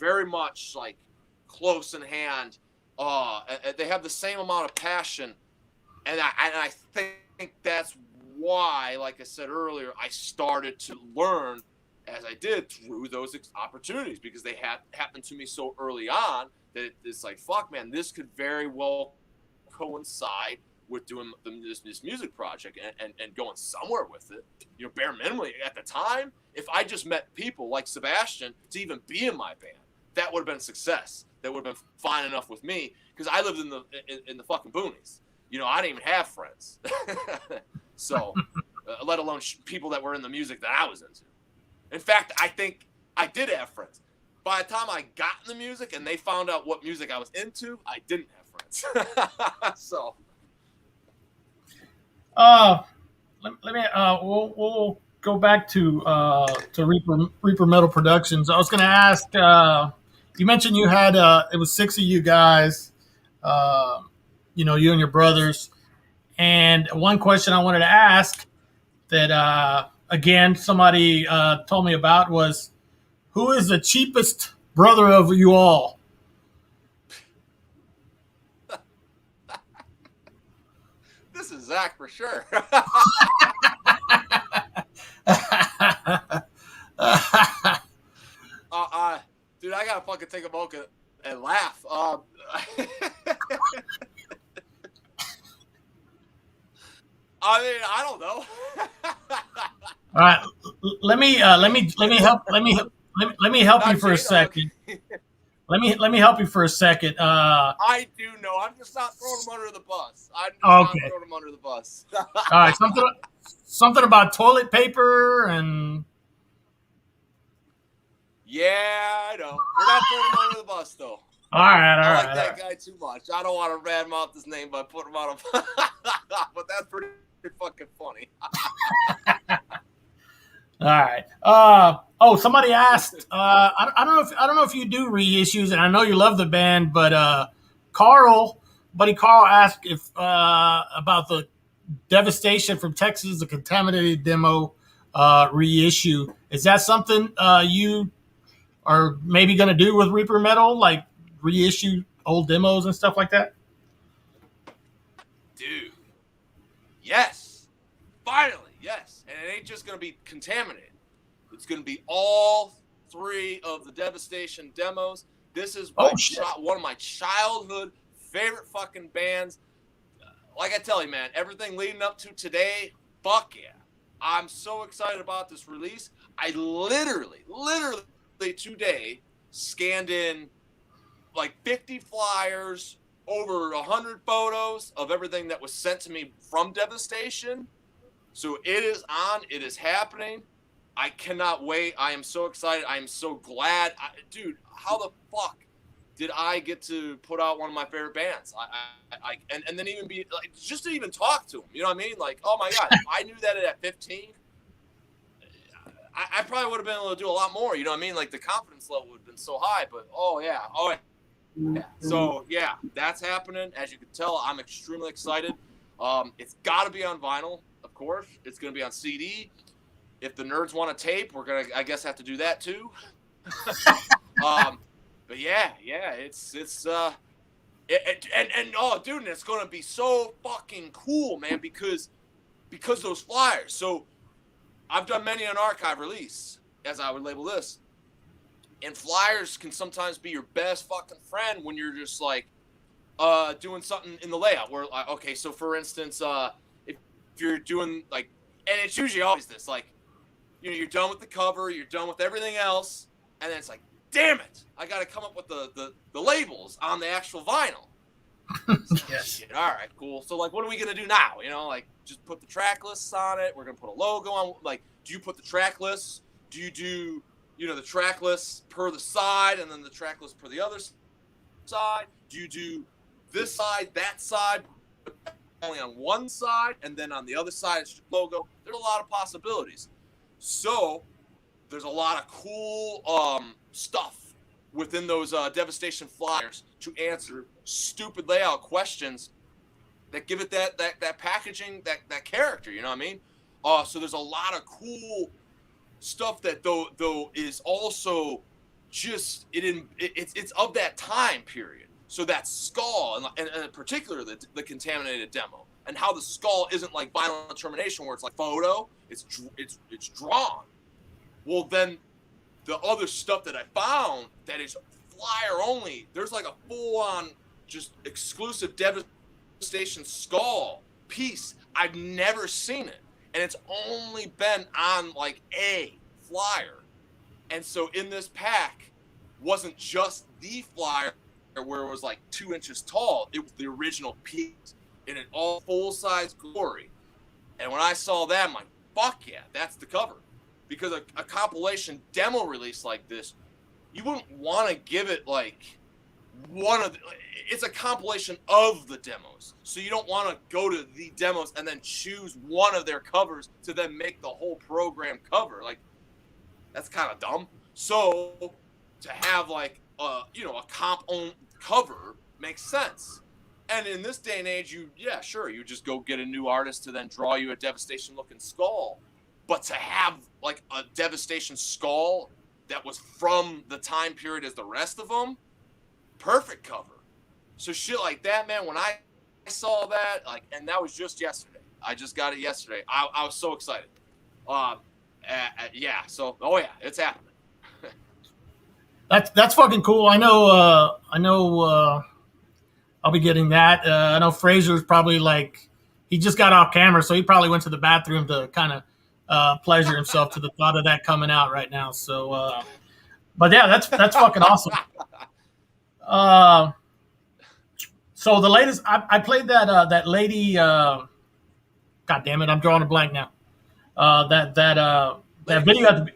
like close in hand. They have the same amount of passion, and I think that's why, like I said earlier, I started to learn as I did through those opportunities, because they happened to me so early on that it's like, fuck, man, this could very well coincide with doing this music project and going somewhere with it. You know, bare minimally at the time, if I just met people like Sebastian to even be in my band, that would have been success. That would have been fine enough with me, because I lived in the fucking boonies. You know, I didn't even have friends. So, let alone people that were in the music that I was into. In fact, I think I did have friends. By the time I got in the music and they found out what music I was into, I didn't have friends. So, let me we'll go back to Reaper Metal Productions. I was going to ask. You mentioned you had it was 6 of you guys. You know, you and your brothers. And one question I wanted to ask that again somebody told me about was, who is the cheapest brother of you all. This is Zach for sure. Dude, I gotta fucking take a moment and laugh. I mean, I don't know. All right, let me help you for a second. Let me help you for a second. I do know. I'm just not throwing him under the bus. I'm just not throwing him under the bus. All right, something about toilet paper and. Yeah, I know. We're not throwing him under the bus, though. All right. I like that guy too much. I don't want to badmouth his name by putting him on a. But that's pretty fucking funny. All right. Somebody asked. I don't know if you do reissues, and I know you love the band, but buddy Carl asked if about the devastation from Texas, the contaminated demo reissue. Is that something you are maybe going to do with Reaper Metal, like reissue old demos and stuff like that? Dude, yes, finally, yes, and it ain't just going to be contaminated. It's going to be all 3 of the Devastation demos. This is one of my childhood favorite fucking bands. Like I tell you, man, everything leading up to today, fuck yeah. I'm so excited about this release. I literally today scanned in like 50 flyers, over 100 photos of everything that was sent to me from Devastation. So it is on. It is happening. I cannot wait. I am so excited. I am so glad. Dude, how the fuck did I get to put out one of my favorite bands? And then even be like, just to even talk to them. You know what I mean? Like, oh my God, if I knew that at 15, I probably would have been able to do a lot more. You know what I mean? Like the confidence level would have been so high, but oh yeah. So yeah, that's happening. As you can tell, I'm extremely excited. It's got to be on vinyl, of course. It's going to be on CD. If the nerds want a tape, we're gonna, I guess, have to do that too. But yeah, it's oh, dude, and it's gonna be so fucking cool, man, because those flyers. So I've done many an archive release, as I would label this, and flyers can sometimes be your best fucking friend when you're just like doing something in the layout. Where okay, so for instance, if you're doing like, and it's usually always this, like, you know, you're done with the cover, you're done with everything else, and then it's like, damn it, I got to come up with the labels on the actual vinyl. Yes. Shit, all right, cool. So, like, what are we going to do now? You know, like, just put the track lists on it. We're going to put a logo on. Like, do you put the track lists? Do you do, you know, the track lists per the side and then the track list per the other side? Do you do this side, that side, but only on one side, and then on the other side it's your logo? There's a lot of possibilities. So there's a lot of cool stuff within those Devastation flyers to answer stupid layout questions that give it that packaging, that character, you know what I mean? So there's a lot of cool stuff that though is also just it's of that time period. So that skull and in particular the contaminated demo, and how the skull isn't like violent termination where it's like photo, it's drawn. Well, then the other stuff that I found that is flyer only, there's like a full-on just exclusive Devastation skull piece. I've never seen it, and it's only been on like a flyer. And so in this pack wasn't just the flyer where it was like 2 inches tall. It was the original piece in an all full-size glory. And when I saw that, I'm like, fuck yeah, that's the cover. Because a compilation demo release like this, you wouldn't want to give it like it's a compilation of the demos. So you don't want to go to the demos and then choose one of their covers to then make the whole program cover. Like, that's kind of dumb. So to have like a comp own cover makes sense. And in this day and age, you just go get a new artist to then draw you a Devastation looking skull. But to have like a Devastation skull that was from the time period as the rest of them, perfect cover. So shit like that, man, when I saw that, like, and that was just yesterday. I just got it yesterday. I was so excited. Yeah, so, oh yeah, it's happening. That's fucking cool. I know. I'll be getting that. I know Fraser's probably like he just got off camera, so he probably went to the bathroom to kind of pleasure himself to the thought of that coming out right now. So, but yeah, that's fucking awesome. So the latest, I played that lady. God damn it, I'm drawing a blank now. That video at the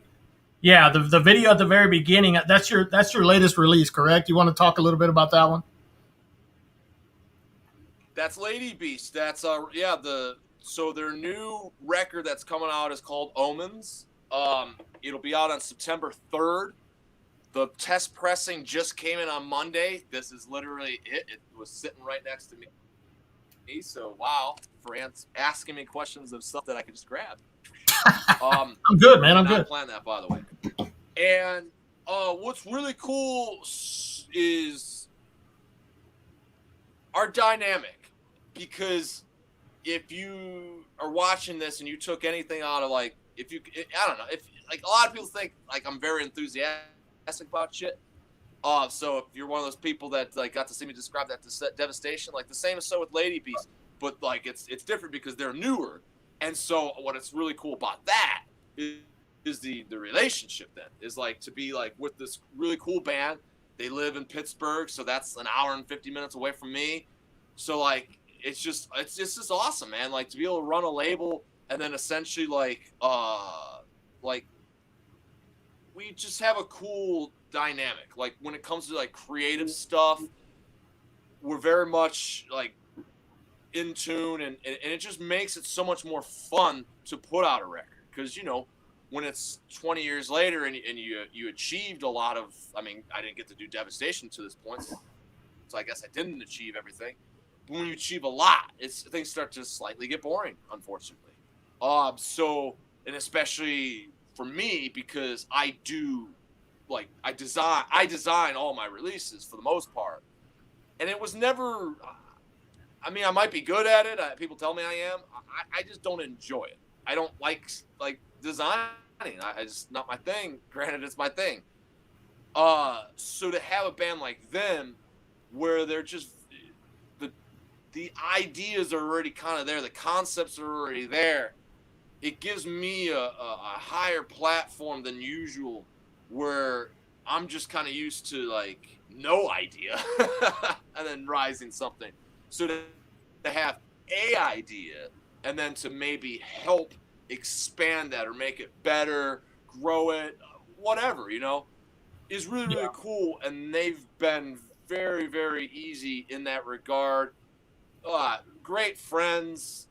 yeah the video at the very beginning. That's your latest release, correct? You want to talk a little bit about that one? That's Lady Beast. That's so their new record that's coming out is called Omens. It'll be out on September 3rd. The test pressing just came in on Monday. This is literally it. It was sitting right next to me. So wow, for asking me questions of stuff that I could just grab. I'm good, man. I'm good. I planned that, by the way. And what's really cool is our dynamic, because if you are watching this and you took anything out of I don't know, if like a lot of people think like I'm very enthusiastic about shit. So if you're one of those people that like got to see me describe that to devastation, like the same is so with Lady Beast, but like it's different because they're newer. And so what it's really cool about that is the relationship then is like to be like with this really cool band. They live in Pittsburgh, so that's an hour and 50 minutes away from me. So like it's just awesome, man. Like to be able to run a label and then essentially like we just have a cool dynamic. Like when it comes to like creative stuff, we're very much like in tune, and it just makes it so much more fun to put out a record, because you know when it's 20 years later and you achieved a lot of, I mean, I didn't get to do Devastation to this point, so I guess I didn't achieve everything. But when you achieve a lot, things start to slightly get boring, unfortunately. So, and especially for me, because I do, like, I design all my releases for the most part, and it was never. I mean, I might be good at it. People tell me I am. I just don't enjoy it. I don't like designing. I just not my thing. Granted, it's my thing. So to have a band like them, where they're just the ideas are already kind of there, the concepts are already there. It gives me a higher platform than usual, where I'm just kind of used to like no idea, and then rising something. So to have a idea and then to maybe help expand that or make it better, grow it, whatever, you know, is really, really cool. And they've been very, very easy in that regard. Great friends,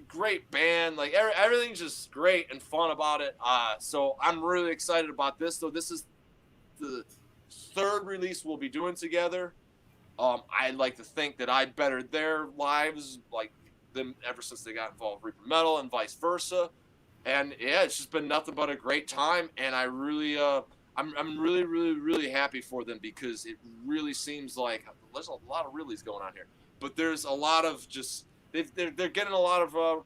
great band, like everything's just great and fun about it. So I'm really excited about this. So this is the third release we'll be doing together. I'd like to think that I bettered their lives, like them, ever since they got involved with Reaper Metal and vice versa. And yeah, it's just been nothing but a great time. And I really, I'm really, really, really happy for them, because it really seems like there's a lot of reallys going on here, but there's a lot of just they're getting a lot of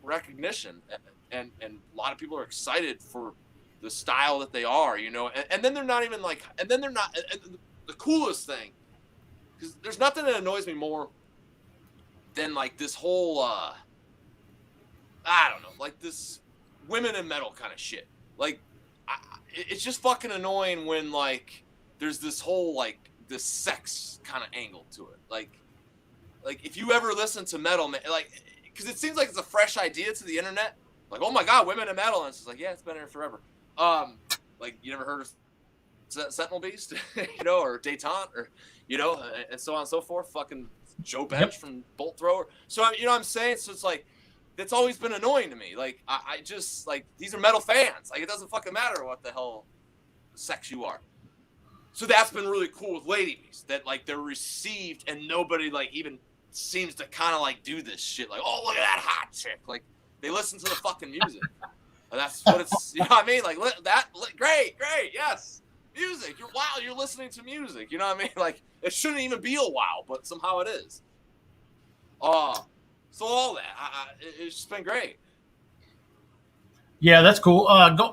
recognition, and a lot of people are excited for the style that they are, you know. And then they're not even like, and then they're not. And the coolest thing. Because there's nothing that annoys me more than like this whole, I don't know, like this women in metal kind of shit. Like, it's just fucking annoying when like there's this whole like this sex kind of angle to it. Like if you ever listen to metal, like, because it seems like it's a fresh idea to the internet. Like, oh my god, women in metal, and it's just like, yeah, it's been here forever. Like you never heard of Sentinel Beast, you know, or Detente, or you know, and so on and so forth. Fucking Joe Bench from Bolt Thrower. So you know what I'm saying? So it's like that's always been annoying to me. Like I just like, these are metal fans. Like it doesn't fucking matter what the hell sex you are. So that's been really cool with Lady Beast, that like they're received and nobody like even seems to kind of like do this shit. Like, oh, look at that hot chick. Like they listen to the fucking music. And that's what it's, you know what I mean? Like great, yes. Music, you're listening to music, you know what I mean? Like, it shouldn't even be a wow, but somehow it is. So all that, it's just been great. Yeah, that's cool.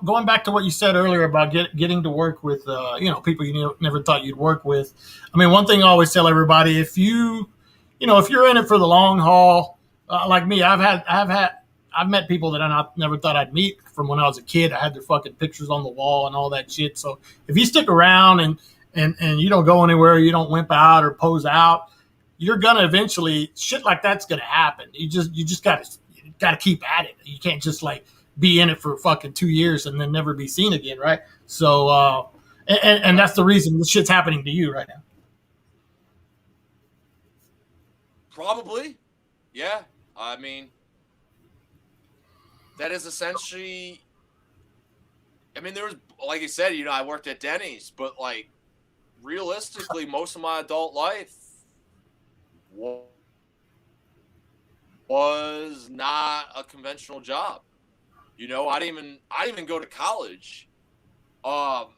Going back to what you said earlier about getting to work with, people you never thought you'd work with. I mean, one thing I always tell everybody: if if you're in it for the long haul, like me, I've met people that never thought I'd meet from when I was a kid. I had their fucking pictures on the wall and all that shit. So if you stick around and you don't go anywhere, you don't wimp out or pose out, you're gonna eventually shit like that's gonna happen. You just gotta keep at it. You can't just like be in it for fucking 2 years and then never be seen again, right? So, and that's the reason this shit's happening to you right now. Probably, yeah. I mean, that is essentially. I mean, there was, like you said, I worked at Denny's, but like, realistically, most of my adult life was not a conventional job. I didn't even go to college. But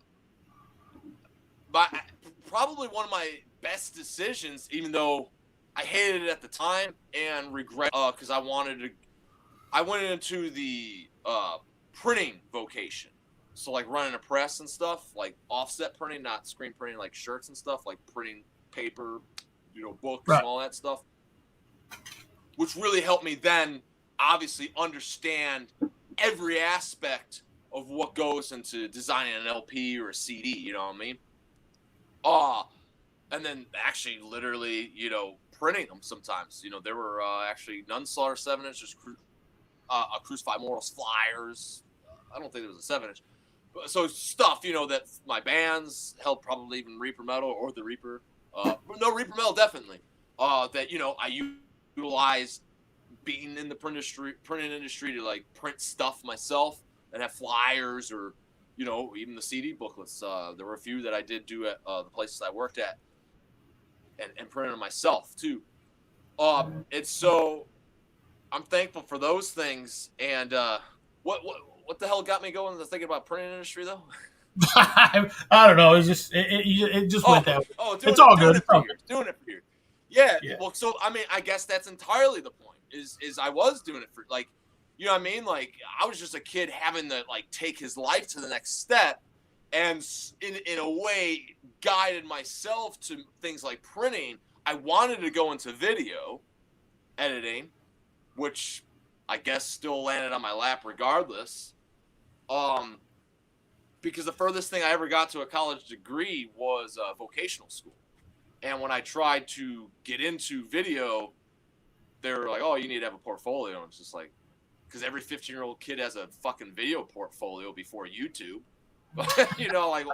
probably one of my best decisions, even though I hated it at the time and regret, because I went into the printing vocation. So like running a press and stuff, like offset printing, not screen printing, like shirts and stuff, like printing paper, books right. And all that stuff, which really helped me then obviously understand every aspect of what goes into designing an LP or a CD, you know what I mean? And then actually literally, printing them sometimes. There were actually Nunslaughter 7-inch, Crucify Mortals flyers. I don't think there was a 7-inch. So stuff, that my bands held, probably even Reaper Metal or the Reaper. No, Reaper Metal definitely. That, I utilized being in the printing industry to like print stuff myself and have flyers or, even the CD booklets. There were a few that I did do at the places I worked at and printed them myself too. And so I'm thankful for those things. And what the hell got me going to thinking about printing industry though? I don't know. It's just it just went that way. It's all good. Doing it for years. Yeah. Well, so I mean, I guess that's entirely the point. Is I was doing it for like, you know what I mean? Like I was just a kid having to like take his life to the next step, and in a way guided myself to things like printing. I wanted to go into video editing, which I guess still landed on my lap regardless. Because the furthest thing I ever got to a college degree was vocational school. And when I tried to get into video, they were like, oh, you need to have a portfolio. And it's just like, because every 15-year-old kid has a fucking video portfolio before YouTube. Like,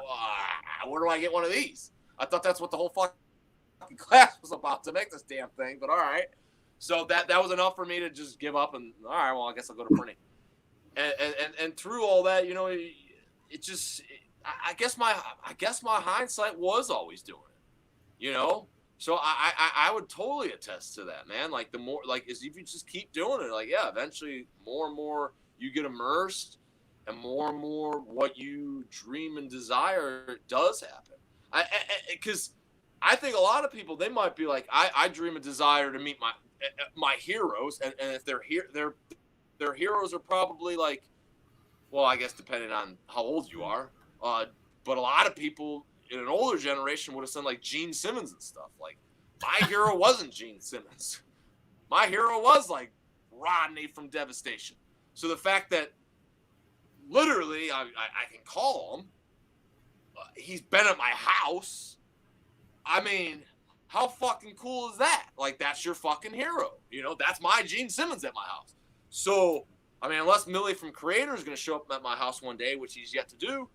where do I get one of these? I thought that's what the whole fucking class was about, to make this damn thing. But all right. So that was enough for me to just give up and, all right, well, I guess I'll go to printing. And through all that, I guess my hindsight was always doing it, So I would totally attest to that, man. Like the more, like, if you just keep doing it, like, yeah, eventually more and more you get immersed, and more what you dream and desire does happen. Because I think a lot of people, they might be like, I dream and desire to meet my heroes, and if they're here, their heroes are probably like, well, I guess depending on how old you are, but a lot of people in an older generation would have said like Gene Simmons and stuff. Like, my hero wasn't Gene Simmons. My hero was like Rodney from Devastation. So the fact that literally I can call him, he's been at my house. I mean, how fucking cool is that? Like, that's your fucking hero. That's my Gene Simmons at my house. So, I mean, unless Millie from Creator is going to show up at my house one day, which he's yet to do,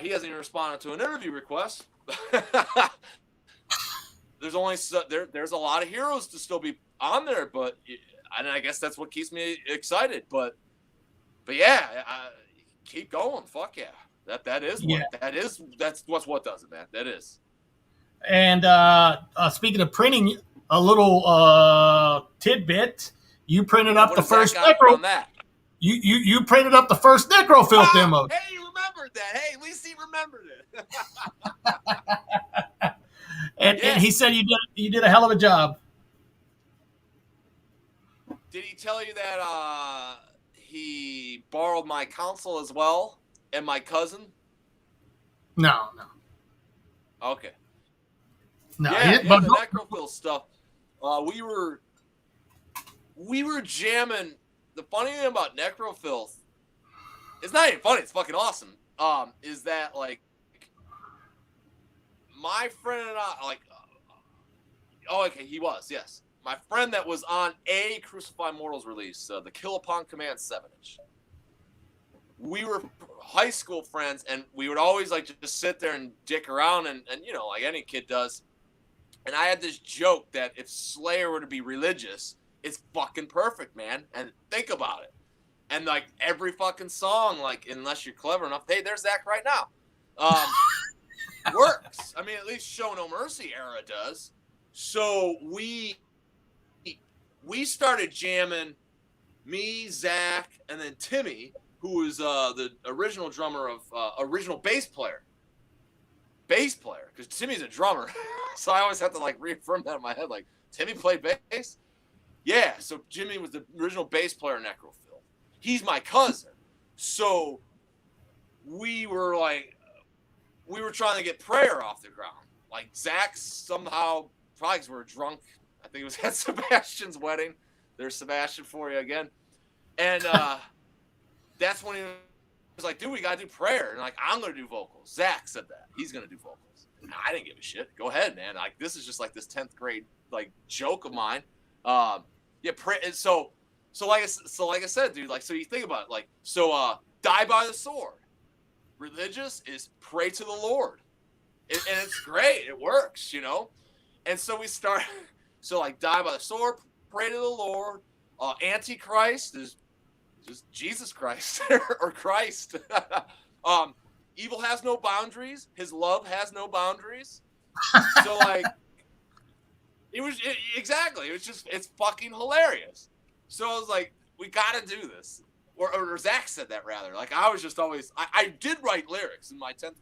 he hasn't even responded to an interview request. There's a lot of heroes to still be on there, and I guess that's what keeps me excited. But yeah, keep going. Fuck yeah, that's what does it, man. That is. And speaking of printing, a little tidbit: you printed up the first necro. On that? You printed up the first Necrofilth demo. Hey, you remembered that. Hey, at least he remembered it. And he said you did a hell of a job. Did he tell you that he borrowed my console as well and my cousin? No. Okay. No. But the Necrofilth stuff. We were jamming. The funny thing about Necrofilth, it's not even funny. It's fucking awesome. Is that like my friend and I like? Okay, he was, yes. My friend that was on a Crucified Mortals release, the Kill Upon Command 7-inch. We were high school friends, and we would always like just sit there and dick around, and you know, like any kid does. And I had this joke that if Slayer were to be religious, it's fucking perfect, man. And think about it. And like every fucking song, like unless you're clever enough, hey, there's Zach right now. Works. I mean, at least Show No Mercy era does. So we started jamming, me, Zach, and then Timmy, who was the original drummer of original bass player, because Timmy's a drummer. So I always have to like reaffirm that in my head, like Timmy played bass. Yeah, so Jimmy was the original bass player in Necrofilth. He's my cousin. So we were trying to get Prayer off the ground. Like Zach somehow, probably because we were drunk, I think it was at Sebastian's wedding. There's Sebastian for you again. And that's when he was like, dude, we got to do Prayer. And like, I'm going to do vocals. Zach said that. He's going to do vocals. And I didn't give a shit. Go ahead, man. Like, this is just like this 10th grade like joke of mine. So like I said, dude, like, so you think about it, like, so Die by the Sword. Religious is pray to the Lord. And it's great. It works, you know? And so we start, so like Die by the Sword, pray to the Lord. Antichrist is just Jesus Christ or Christ. Evil has no boundaries. His love has no boundaries. So like, exactly. It's fucking hilarious. So I was like, we got to do this. Or Zach said that rather. Like I was just always, I did write lyrics in my 10th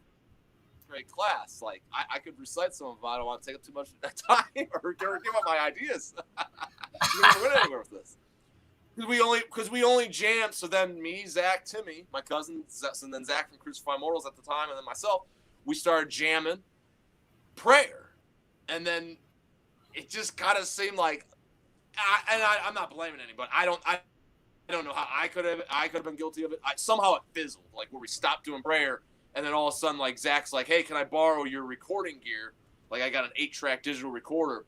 grade class. Like I could recite some of them. I don't want to take up too much of that time or give up my ideas. We never went anywhere with this. Because we only jammed. So then me, Zach, Timmy, my cousin, and then Zach from Crucified Mortals at the time, and then myself, we started jamming Prayer. And then it just kind of seemed like, I'm not blaming anybody. I don't know how I could have been guilty of it. Somehow it fizzled, like where we stopped doing Prayer, and then all of a sudden, like Zach's like, "Hey, can I borrow your recording gear? Like I got an 8-track digital recorder,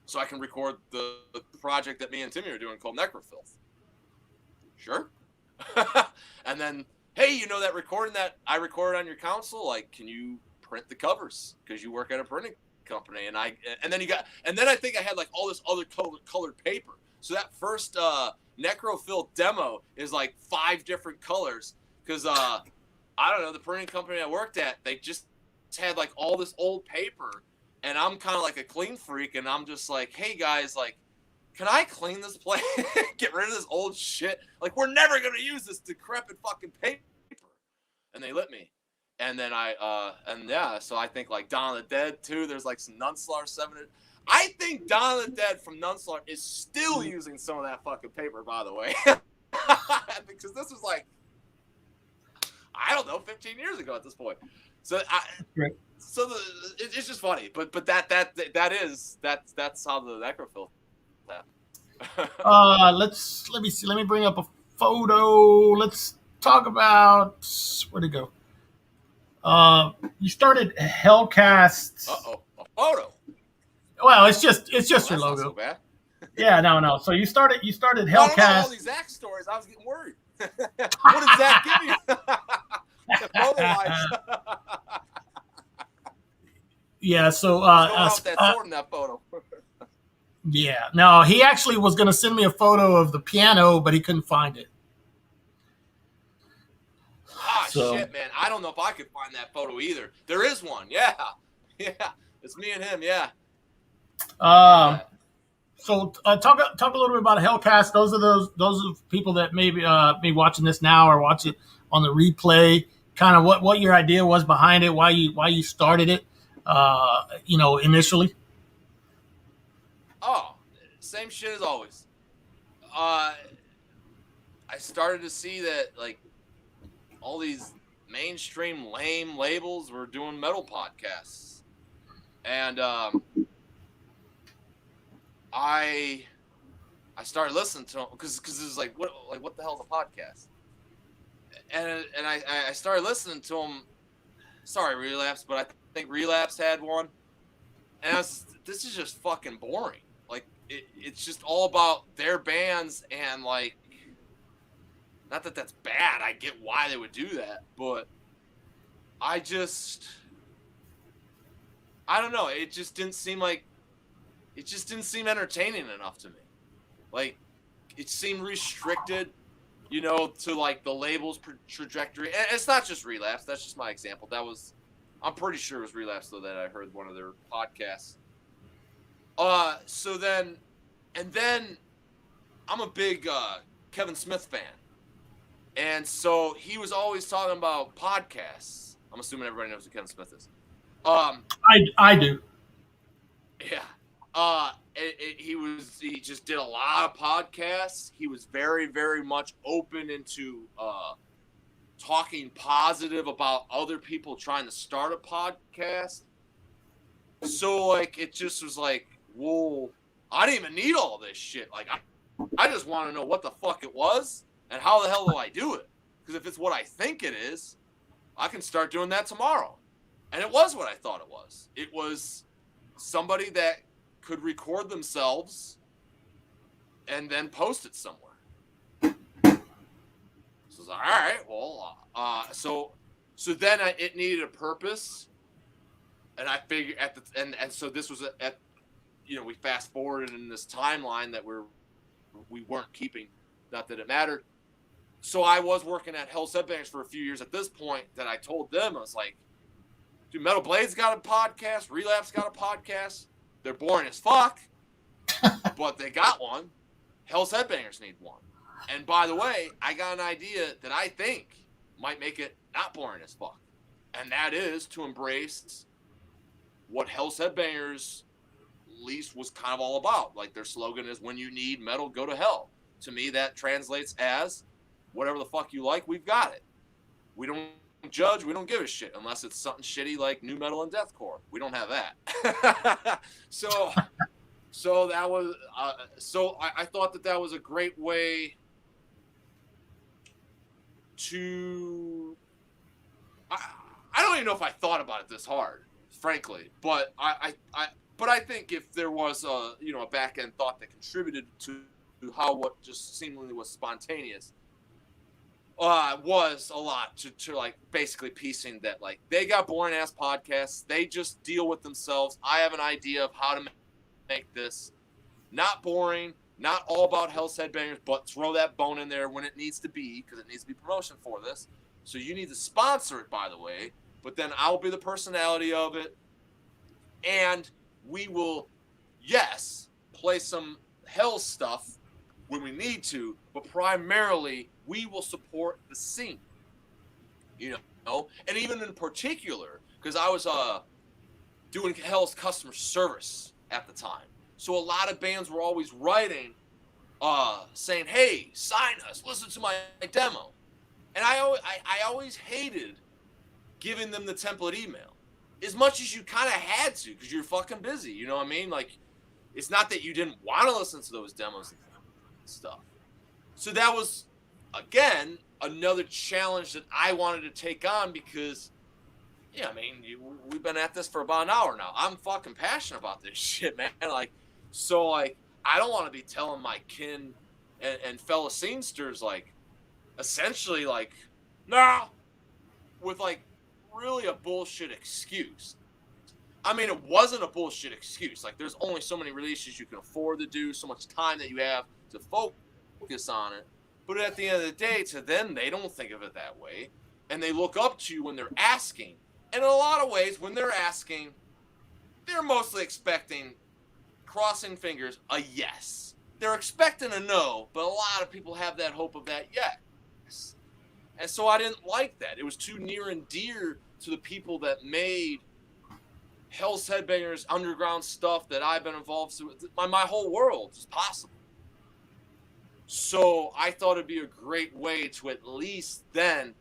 so I can record the project that me and Timmy are doing called Necrofilth." Sure. And then, hey, you know that recording that I recorded on your console? Like, can you print the covers because you work at a printing company? And then I think I had like all this other colored paper. So that first Necrofilth demo is like 5 different colors because I don't know, the printing company I worked at, they just had like all this old paper, and I'm kind of like a clean freak, and I'm just like, hey guys, like, can I clean this place? Get rid of this old shit. Like, we're never gonna use this decrepit fucking paper. And they let me. And then so I think like Dawn of the Dead too. There's like some Nunslaughter 7. I think Dawn of the Dead from Nunslaughter is still using some of that fucking paper, by the way. Because this was like, I don't know, 15 years ago at this point. So it's just funny, but that's how the Necrofilth happened. Let me see. Let me bring up a photo. Let's talk about where'd it go? You started HELLCAST. A photo. Well, it's just your logo. Not so bad. Yeah, no. So you started HELLCAST. I don't know all these Zach stories. I was getting worried. What did Zach give you? Photo-wise. Yeah, so off that sword in that photo. Yeah, no, he actually was going to send me a photo of the piano, but he couldn't find it. Shit, man! I don't know if I could find that photo either. There is one, yeah, it's me and him, yeah. So talk a little bit about Hellcast. Those are people that maybe be watching this now or watch it on the replay. Kind of what your idea was behind it, why you started it, initially. Oh, same shit as always. I started to see that like all these mainstream lame labels were doing metal podcasts, and I started listening to them because it was like what the hell's a podcast? And I started listening to them. Sorry, Relapse, but I think Relapse had one, and this is just fucking boring. Like it's just all about their bands and like, not that that's bad. I get why they would do that, but I don't know. It just didn't seem entertaining enough to me. Like, it seemed restricted, to like the label's trajectory. And it's not just Relapse. That's just my example. I'm pretty sure it was Relapse though that I heard one of their podcasts. Then I'm a big Kevin Smith fan. And so he was always talking about podcasts. I'm assuming everybody knows who Kevin Smith is. I do. Yeah. He just did a lot of podcasts. He was very, very much open into talking positive about other people trying to start a podcast. So like it just was like, whoa, I didn't even need all this shit. Like I just want to know what the fuck it was and how the hell do I do it? Because if it's what I think it is, I can start doing that tomorrow. And it was what I thought it was. It was somebody that could record themselves and then post it somewhere. So I was like, all right, well, so then it needed a purpose, and I figured and so this was we fast forwarded in this timeline that we weren't keeping, not that it mattered. So I was working at Hell's Headbangers for a few years at this point that I told them, I was like, dude, Metal Blade's got a podcast, Relapse got a podcast. They're boring as fuck, but they got one. Hell's Headbangers need one. And by the way, I got an idea that I think might make it not boring as fuck. And that is to embrace what Hell's Headbangers least was kind of all about. Like their slogan is, when you need metal, go to hell. To me, that translates as, whatever the fuck you like, we've got it. We don't judge, we don't give a shit unless it's something shitty like new metal and deathcore. We don't have that. so that was I thought that was a great way to I don't even know if I thought about it this hard, frankly, but I think if there was a back end thought that contributed to how what just seemingly was spontaneous was a lot to like basically piecing that, like, they got boring ass podcasts. They just deal with themselves. I have an idea of how to make this not boring, not all about Hell's Headbangers, but throw that bone in there when it needs to be, because it needs to be promotion for this. So you need to sponsor it, by the way, but then I'll be the personality of it. And we will, yes, play some Hell stuff when we need to, but primarily we will support the scene, and even in particular, because I was doing Hell's customer service at the time, so a lot of bands were always writing, saying, "Hey, sign us, listen to my demo," and I always hated giving them the template email, as much as you kind of had to, because you're fucking busy, you know what I mean? Like, it's not that you didn't want to listen to those demos and stuff. So that was, again, another challenge that I wanted to take on, because, we've been at this for about an hour now. I'm fucking passionate about this shit, man. Like, so, like, I don't want to be telling my kin and fellow scenesters, like, essentially, like, nah, with, like, really a bullshit excuse. I mean, it wasn't a bullshit excuse. Like, there's only so many releases you can afford to do, so much time that you have to focus on it. But at the end of the day, to them, they don't think of it that way. And they look up to you when they're asking. And in a lot of ways, when they're asking, they're mostly expecting crossing fingers, a yes. They're expecting a no, but a lot of people have that hope of that yes. And so I didn't like that. It was too near and dear to the people that made Hell's Headbangers underground stuff that I've been involved with. My whole world is possible. So I thought it'd be a great way to at least then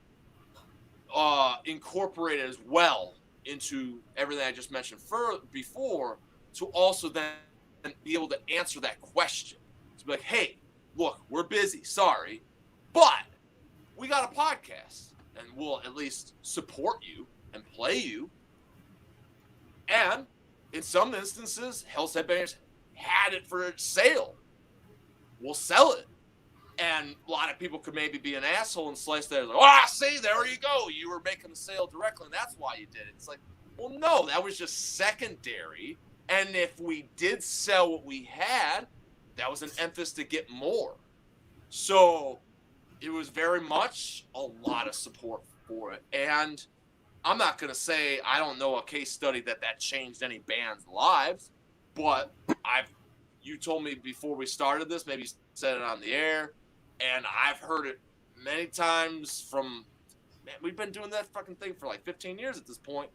incorporate it as well into everything I just mentioned before, to also then be able to answer that question. To be like, hey, look, we're busy, sorry, but we got a podcast, and we'll at least support you and play you. And in some instances, Hell's Headbangers had it for sale. We'll sell it. And a lot of people could maybe be an asshole and slice that. Like, see, there you go. You were making the sale directly, and that's why you did it. It's like, well, no, that was just secondary. And if we did sell what we had, that was an emphasis to get more. So it was very much a lot of support for it. And I'm not going to say I don't know a case study that changed any band's lives, but you told me before we started this, maybe you said it on the air, and I've heard it many times from, man, we've been doing that fucking thing for like 15 years at this point.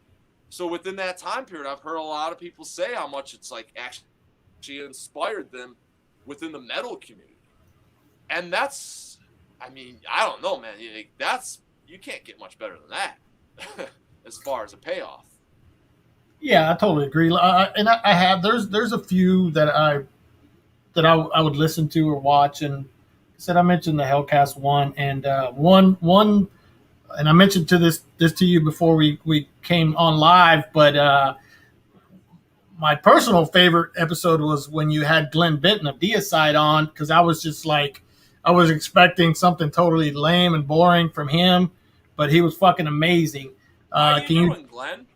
So within that time period, I've heard a lot of people say how much it's like actually inspired them within the metal community. And that's, I mean, I don't know, man. You can't get much better than that as far as a payoff. Yeah, I totally agree. And I have there's a few that I would listen to or watch, and I mentioned the HELLCAST one, and one, and I mentioned this to you before we came on live, but my personal favorite episode was when you had Glenn Benton of Deicide on, because I was just like, I was expecting something totally lame and boring from him, but he was fucking amazing. How you doing, Glenn?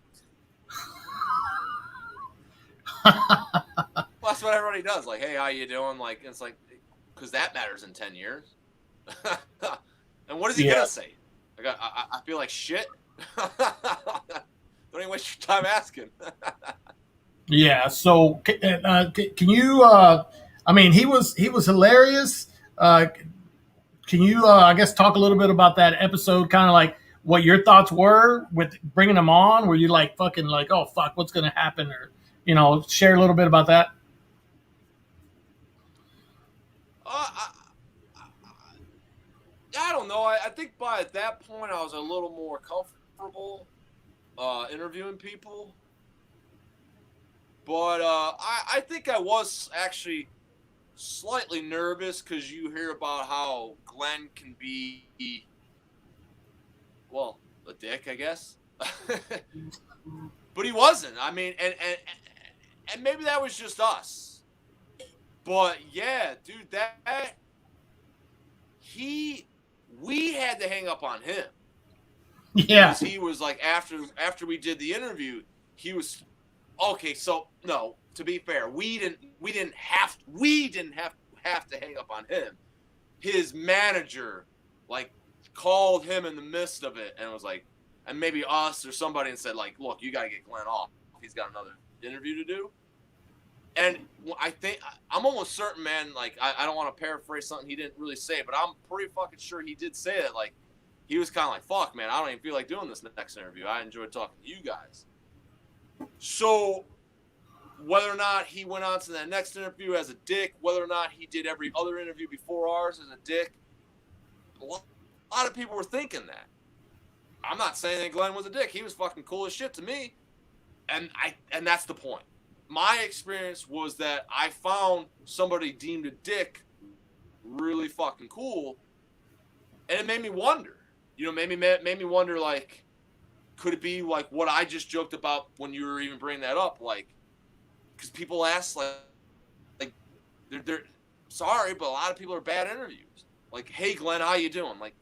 Well, that's what everybody does. Like, hey, how you doing? Like, it's like, because that matters in 10 years. And what is he gonna say? I feel like shit. Don't even waste your time asking. Yeah. So, can you? I mean, he was hilarious. Can you, I guess, talk a little bit about that episode? Kind of like what your thoughts were with bringing him on. Were you like fucking like, oh fuck, what's gonna happen, or share a little bit about that? I don't know. I think by at that point I was a little more comfortable interviewing people. But I think I was actually slightly nervous because you hear about how Glenn can be, well, a dick, I guess. But he wasn't. I mean, and maybe that was just us. But yeah, dude, we had to hang up on him. Yeah. Because he was like, after we did the interview, he was okay. So no, to be fair, we didn't have to hang up on him. His manager like called him in the midst of it and was like, and maybe us or somebody, and said like, look, you got to get Glenn off. He's got another interview to do. And I think I'm almost certain, man, like I don't want to paraphrase something he didn't really say, but I'm pretty fucking sure he did say it. Like he was kind of like, fuck, man, I don't even feel like doing this next interview. I enjoyed talking to you guys. So whether or not he went on to that next interview as a dick, whether or not he did every other interview before ours as a dick, a lot of people were thinking that. I'm not saying that Glenn was a dick. He was fucking cool as shit to me. And that's the point. My experience was that I found somebody deemed a dick really fucking cool, and it made me wonder. Made me wonder, like, could it be like what I just joked about when you were even bringing that up? Like, because people ask, like they're sorry, but a lot of people are bad interviews. Like, hey, Glenn, how you doing? Like,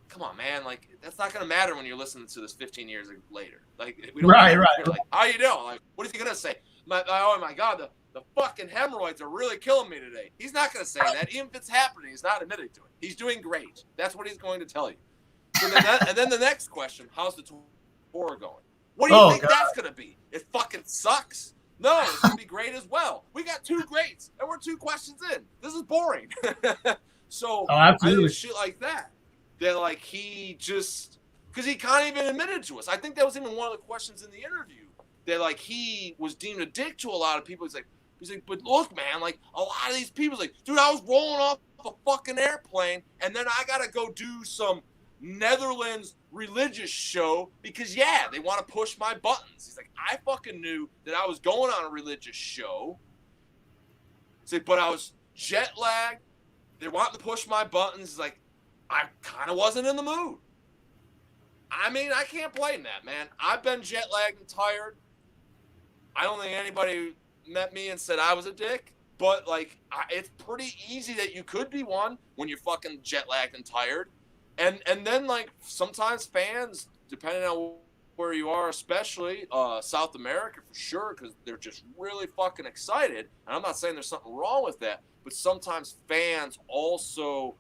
come on, man. Like, that's not gonna matter when you're listening to this 15 years later. Like, we don't Right. Like, how you doing? Like, what is he gonna say? Oh my God, the fucking hemorrhoids are really killing me today. He's not going to say that. Even if it's happening, he's not admitting to it. He's doing great. That's what he's going to tell you. So and then the next question, how's the tour going? What do you think that's going to be? It fucking sucks. No, it's gonna be great as well. We got 2 greats, and we're 2 questions in. This is boring. So Oh, I think absolutely. it's shit like that. That like he just because he kind of even admitted to us. I think that was even one of the questions in the interview. That like he was deemed a dick to a lot of people. He's like, but look, man, like a lot of these people's like, dude, I was rolling off a fucking airplane, and then I gotta go do some Netherlands religious show because yeah, they want to push my buttons. He's like, I fucking knew that I was going on a religious show. He's like, but I was jet lagged. They want to push my buttons. He's like, I kind of wasn't in the mood. I mean, I can't blame that, man. I've been jet lagged and tired. I don't think anybody met me and said I was a dick, but like, it's pretty easy that you could be one when you're fucking jet lagged and tired. And then like sometimes fans, depending on where you are, especially South America for sure, because they're just really fucking excited. And I'm not saying there's something wrong with that, but sometimes fans also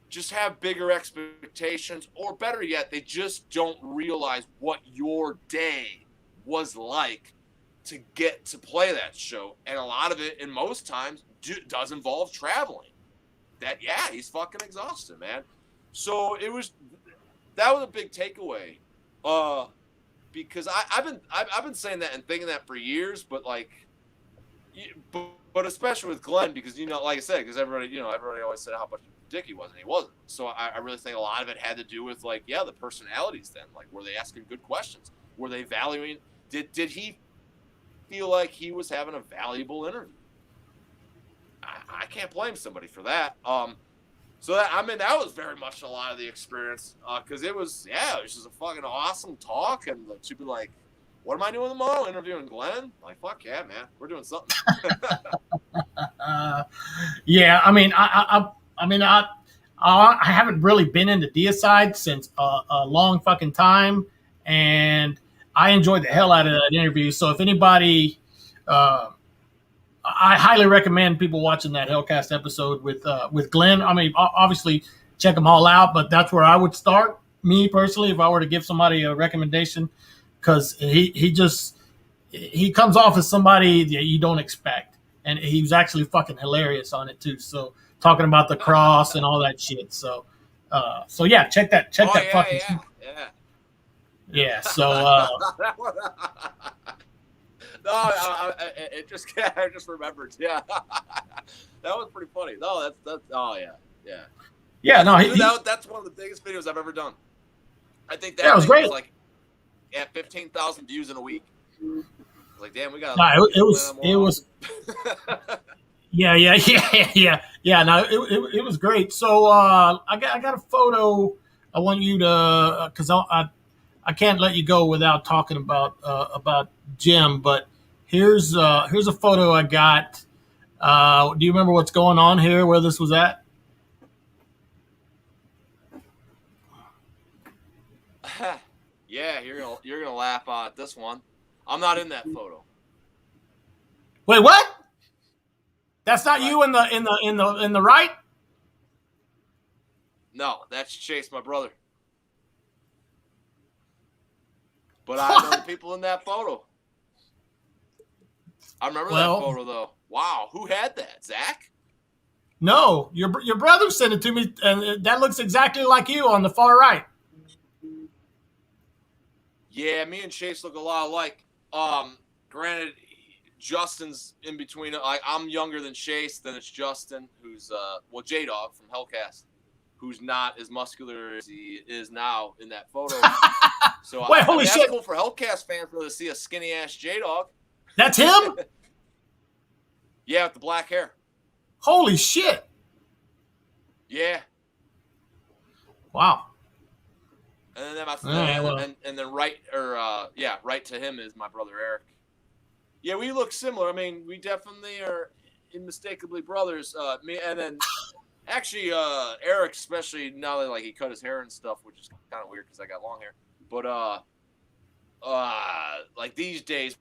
just have bigger expectations, or better yet, they just don't realize what your day was like to get to play that show. And a lot of it, and most times, does involve traveling. That, yeah, he's fucking exhausted, man. So that was a big takeaway, because I've been saying that and thinking that for years, but like, but especially with Glenn, because like I said, because everybody always said how much of a dick he was, and he wasn't. So I really think a lot of it had to do with like, yeah, the personalities. Then like, were they asking good questions? Were they valuing? Did he feel like he was having a valuable interview? I can't blame somebody for that. So that was very much a lot of the experience, because it was just a fucking awesome talk, and she'd be like, "What am I doing tomorrow? Interviewing Glenn?" Like, fuck yeah, man, we're doing something. Yeah, I mean, I haven't really been into deicide since a long fucking time, and I enjoyed the hell out of that interview. So if anybody, I highly recommend people watching that HELLCAST episode with Glenn. I mean, obviously check them all out, but that's where I would start, me personally, if I were to give somebody a recommendation, because he comes off as somebody that you don't expect, and he was actually fucking hilarious on it too. So talking about the cross and all that shit. So yeah, check that fucking yeah. So no, I just remembered. Yeah, that was pretty funny. No, that's yeah. No, that's one of the biggest videos I've ever done. I think that was great. Was like 15,000 views in a week. I was like, damn, we got. No, it was. Yeah. No, it was great. So I got a photo. I want you to, because I can't let you go without talking about Jim. But here's a photo I got. Do you remember what's going on here? Where this was at? Yeah, you're gonna laugh at this one. I'm not in that photo. Wait, what? That's not you in the right? No, that's Chase, my brother. But I know the people in that photo. I remember that photo though. Wow, who had that? Zach? No, your brother sent it to me, and that looks exactly like you on the far right. Yeah, me and Chase look a lot alike. Granted, Justin's in between. I'm younger than Chase. Then it's Justin, who's J-Dog from HELLCAST, who's not as muscular as he is now in that photo. So wait, holy shit! That's cool for HELLCAST fans to see a skinny ass J-Dog. That's him. Yeah, with the black hair. Holy shit! Yeah. Wow. And then right to him is my brother Eric. Yeah, we look similar. I mean, we definitely are unmistakably brothers. Me and then actually Eric, especially now that like he cut his hair and stuff, which is kind of weird because I got long hair. But like these days,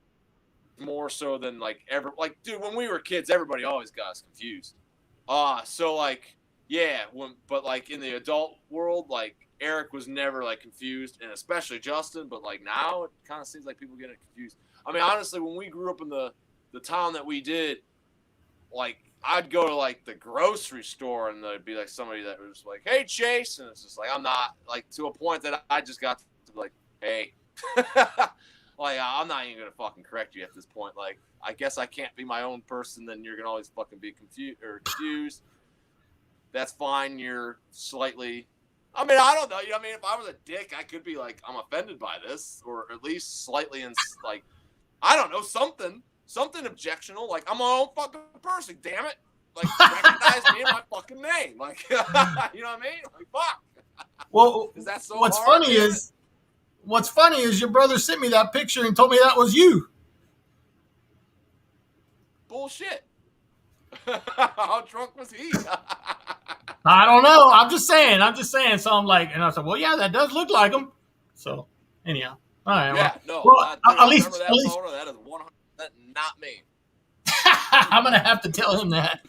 more so than like ever. Like, dude, when we were kids, everybody always got us confused. So like, yeah, but like in the adult world, like Eric was never like confused, and especially Justin. But like now, it kind of seems like people get confused. I mean, honestly, when we grew up in the town that we did, like, I'd go to, like, the grocery store, and there'd be, like, somebody that was like, hey, Chase. And it's just like, I'm not, like, to a point that I just got to be like, hey. Like, I'm not even going to fucking correct you at this point. Like, I guess I can't be my own person, then you're going to always fucking be confused. That's fine. You're slightly, I mean, I don't know. I mean, if I was a dick, I could be like, I'm offended by this, or at least slightly, like, I don't know, something objectionable. Like, I'm my own fucking person, damn it. Like, recognize me and my fucking name. Like, you know what I mean? Like, fuck. Well, Is that so what's hard, funny is your brother sent me that picture and told me that was you. Bullshit. How drunk was he? I don't know. I'm just saying. So I'm like, and I said, well, yeah, that does look like him. So anyhow, all right. Yeah, no. Well, Dude, at least, photo. That is 100% not me. I'm gonna have to tell him that.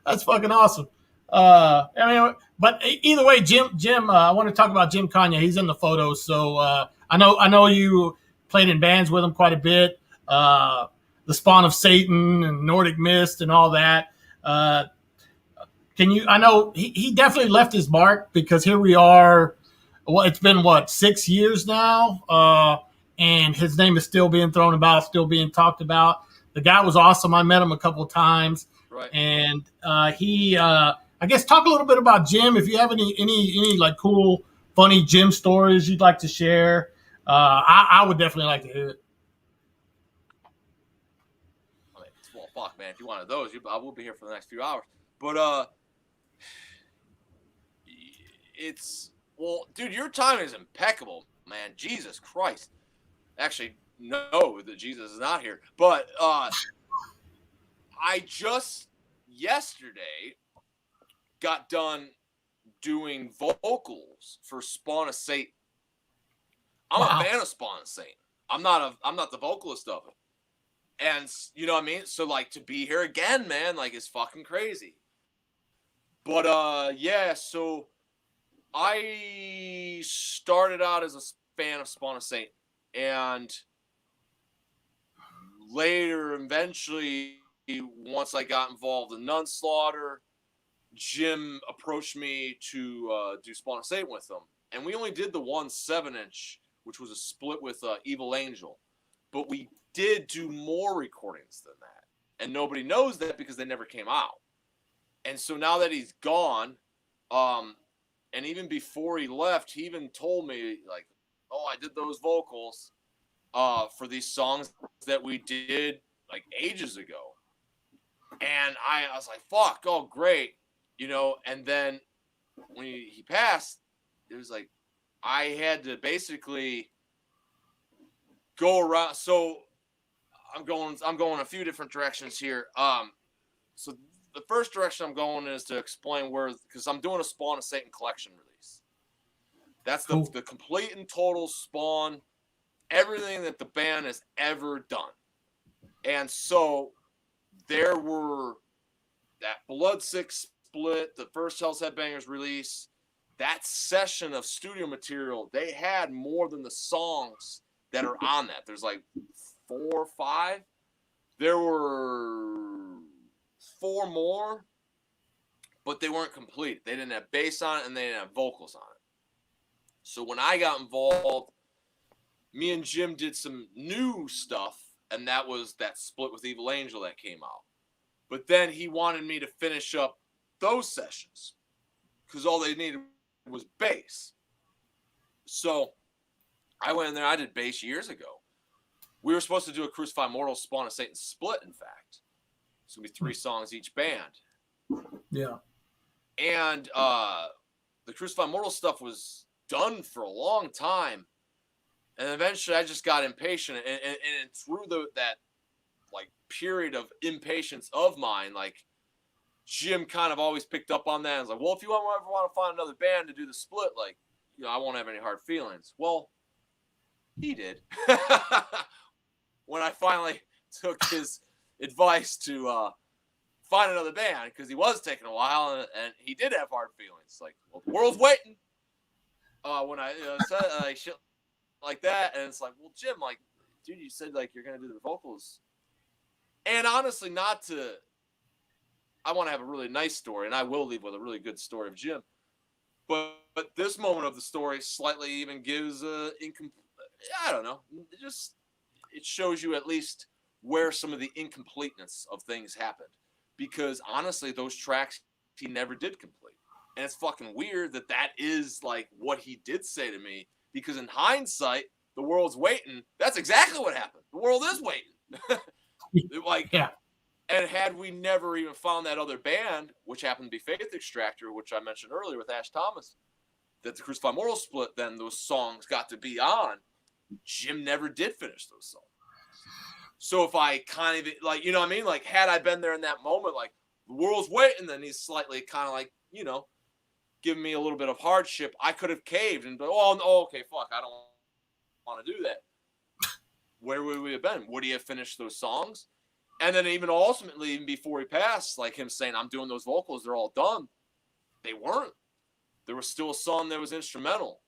That's fucking awesome. I mean, but either way, Jim. I want to talk about Jim Kanye. He's in the photos, so I know you played in bands with him quite a bit. The Spawn of Satan and Nordic Mist and all that. Can you? I know he definitely left his mark, because here we are. Well, it's been 6 years now, and his name is still being thrown about, still being talked about. The guy was awesome. I met him a couple of times, right? And he, I guess, talk a little bit about Jim. If you have any like cool, funny Jim stories you'd like to share, I would definitely like to hear it. Well, fuck, man. If you wanted those, I will be here for the next few hours. But well, dude, your time is impeccable, man. Jesus Christ. Actually, no, that Jesus is not here. But I just yesterday got done doing vocals for Spawn of Satan. I'm a fan of Spawn of Satan. I'm not the vocalist of it. And you know what I mean? So, like, to be here again, man, like, it's fucking crazy. But yeah, so I started out as a fan of Spawn of Satan, and later, eventually, once I got involved in Nunslaughter, Jim approached me to do Spawn of Satan with them, and we only did the 1 7-inch, which was a split with Evil Angel, but we did do more recordings than that, and nobody knows that because they never came out. And so now that he's gone, and even before he left, he even told me, like, oh, I did those vocals for these songs that we did, like, ages ago. And I was like, fuck, oh, great. You know, and then when he passed, it was like I had to basically go around. So I'm going a few different directions here. So the first direction I'm going is to explain because I'm doing a Spawn of Satan collection release. That's the complete and total Spawn, everything that the band has ever done. And so there were that Bloodsick split, the first Hell's Headbangers release, that session of studio material, they had more than the songs that are on that. There's like 4 or 5. There were 4 more, but they weren't complete. They didn't have bass on it, and they didn't have vocals on it. So when I got involved, me and Jim did some new stuff, and that was that split with Evil Angel that came out. But then he wanted me to finish up those sessions because all they needed was bass. So I went in there. I did bass years ago. We were supposed to do a Crucified Mortal Spawn of Satan split, in fact. It's going to be 3 songs each band. Yeah. And the Crucified Mortal stuff was done for a long time. And eventually I just got impatient. And through that like period of impatience of mine, like Jim kind of always picked up on that and was like, well, if you ever want to find another band to do the split, like, you know, I won't have any hard feelings. Well, he did. When I finally took his advice to find another band, because he was taking a while, and he did have hard feelings. Like, well, the world's waiting. When I said shit like that, and it's like, well, Jim, like, dude, you said like you're gonna do the vocals. And honestly, I want to have a really nice story, and I will leave with a really good story of Jim. But this moment of the story slightly even gives I don't know. It shows you at least where some of the incompleteness of things happened. Because honestly, those tracks he never did complete. And it's fucking weird that is like what he did say to me. Because in hindsight, the world's waiting. That's exactly what happened. The world is waiting. Like, yeah. And had we never even found that other band, which happened to be Faith Extractor, which I mentioned earlier with Ash Thomas, that the Crucified Moral split, then those songs got to be on. Jim never did finish those songs. So if I kind of, like, you know what I mean? Like, had I been there in that moment, like, the world's waiting, then he's slightly kind of like, you know, giving me a little bit of hardship, I could have caved and been, okay, fuck, I don't want to do that. Where would we have been? Would he have finished those songs? And then even ultimately, even before he passed, like him saying, I'm doing those vocals, they're all done. They weren't. There was still a song that was instrumental.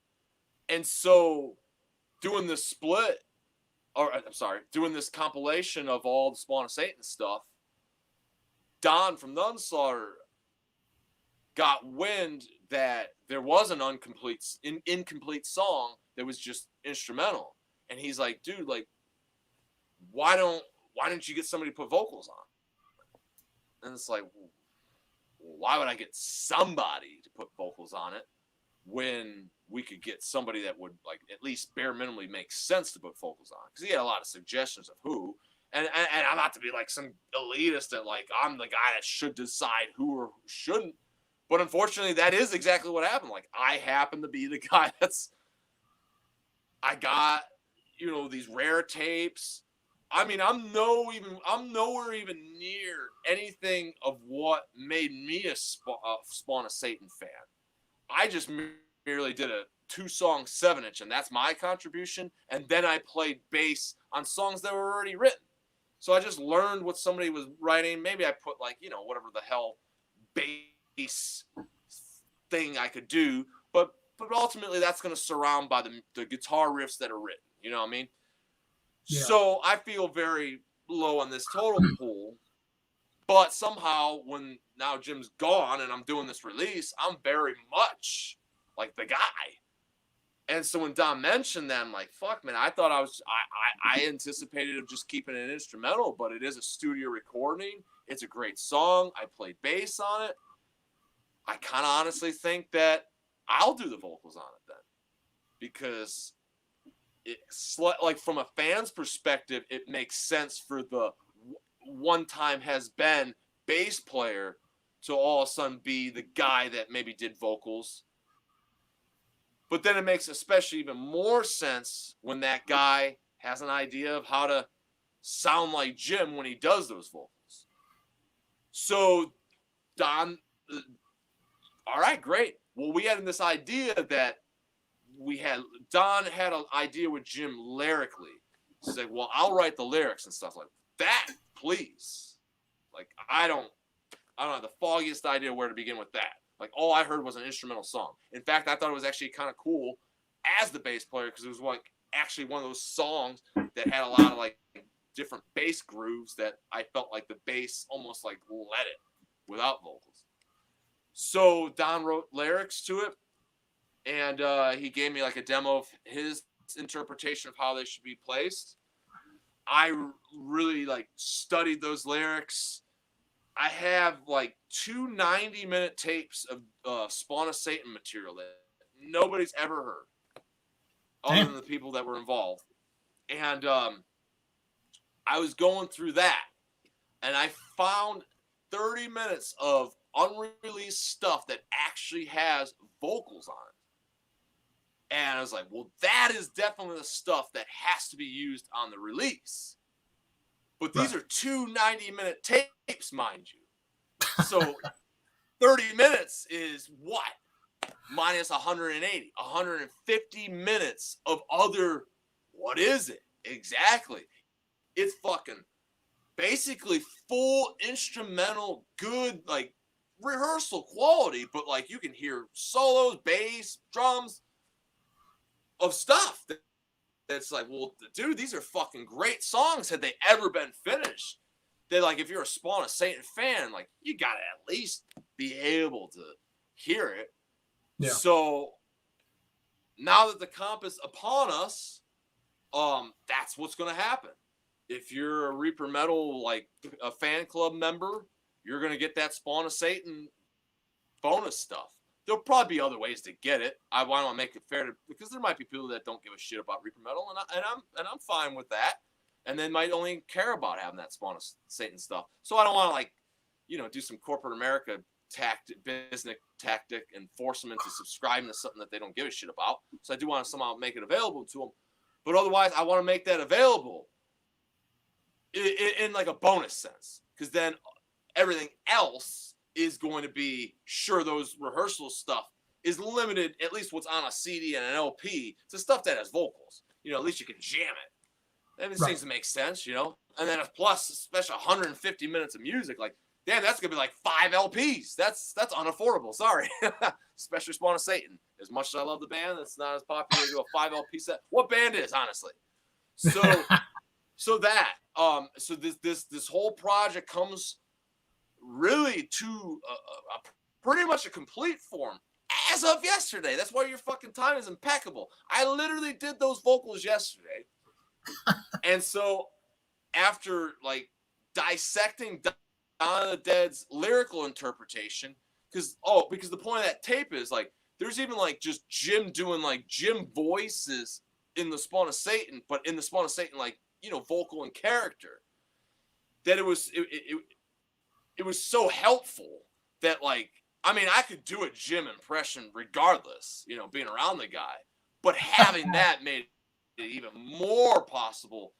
And so doing this split, doing this compilation of all the Spawn of Satan stuff, Don from Nunslaughter got wind that there was an incomplete song that was just instrumental. And he's like, dude, like, why didn't you get somebody to put vocals on? And it's like, why would I get somebody to put vocals on it when we could get somebody that would, like, at least bare minimally make sense to put vocals on? Because he had a lot of suggestions of who. And I'm not to be like some elitist that, like, I'm the guy that should decide who or who shouldn't. But unfortunately, that is exactly what happened. Like, I happen to be the guy I got, you know, these rare tapes. I mean, I'm nowhere even near anything of what made me a Spawn of Satan fan. I just merely did a 2-song 7-inch, and that's my contribution. And then I played bass on songs that were already written. So I just learned what somebody was writing. Maybe I put, like, you know, whatever the hell bass thing I could do. But ultimately, that's going to surround by the guitar riffs that are written. You know what I mean? Yeah. So I feel very low on this total pool. But somehow, when now Jim's gone and I'm doing this release, I'm very much like the guy. And so when Don mentioned that, I'm like, fuck, man, I thought I anticipated of just keeping it instrumental, but it is a studio recording. It's a great song. I played bass on it. I kind of honestly think that I'll do the vocals on it then. Because it's like, from a fan's perspective, it makes sense for the one time has been bass player to all of a sudden be the guy that maybe did vocals. But then it makes especially even more sense when that guy has an idea of how to sound like Jim when he does those vocals. So Don, all right, great. Well, we had this idea that Don had an idea with Jim lyrically. He's like, well, I'll write the lyrics and stuff like that, please. Like, I don't have the foggiest idea where to begin with that. Like, all I heard was an instrumental song. In fact, I thought it was actually kind of cool as the bass player because it was like actually one of those songs that had a lot of like different bass grooves that I felt like the bass almost like led it without vocals. So Don wrote lyrics to it, and he gave me like a demo of his interpretation of how they should be placed. I really like studied those lyrics. I have like 2 90-minute tapes of Spawn of Satan material that nobody's ever heard other than the people that were involved. And I was going through that, and I found 30 minutes of unreleased stuff that actually has vocals on it. And I was like, well, that is definitely the stuff that has to be used on the release. But these are 2 90-minute tapes, mind you. So 30 minutes is what? Minus 180. 150 minutes of other, what is it? Exactly. It's fucking basically full instrumental, good, like, rehearsal quality, but, like, you can hear solos, bass, drums, of stuff it's like, well, dude, these are fucking great songs. Had they ever been finished, they like, if you're a Spawn of Satan fan, like, you gotta at least be able to hear it. Yeah. So now that the comp is upon us, that's what's gonna happen. If you're a Reaper Metal, like a fan club member, you're gonna get that Spawn of Satan bonus stuff. There'll probably be other ways to get it. I want to make it fair because there might be people that don't give a shit about Reaper Metal, and I'm fine with that. And they might only care about having that Spawn of Satan stuff. So I don't want to, like, do some corporate America business tactic and force them into subscribing to something that they don't give a shit about. So I do want to somehow make it available to them. But otherwise, I want to make that available in like a bonus sense, because then everything else is going to be, sure, those rehearsal stuff is limited, at least what's on a CD and an LP, to stuff that has vocals. At least you can jam it. And it seems to make sense, And then plus, especially 150 minutes of music, like, damn, that's going to be like 5 LPs. That's unaffordable. Sorry. Especially Spawn of Satan. As much as I love the band, it's not as popular to do a 5 LP set. What band is, honestly? So, so this whole project comes really to pretty much a complete form as of yesterday. That's why your fucking time is impeccable. I literally did those vocals yesterday. And so after, like, dissecting Dawn of the Dead's lyrical interpretation, because the point of that tape is, like, there's even, like, just Jim doing, like, Jim voices in the Spawn of Satan, but in the Spawn of Satan, like, vocal and character, that it was so helpful that, like, I mean, I could do a Jim impression regardless, being around the guy, but having that made it even more possible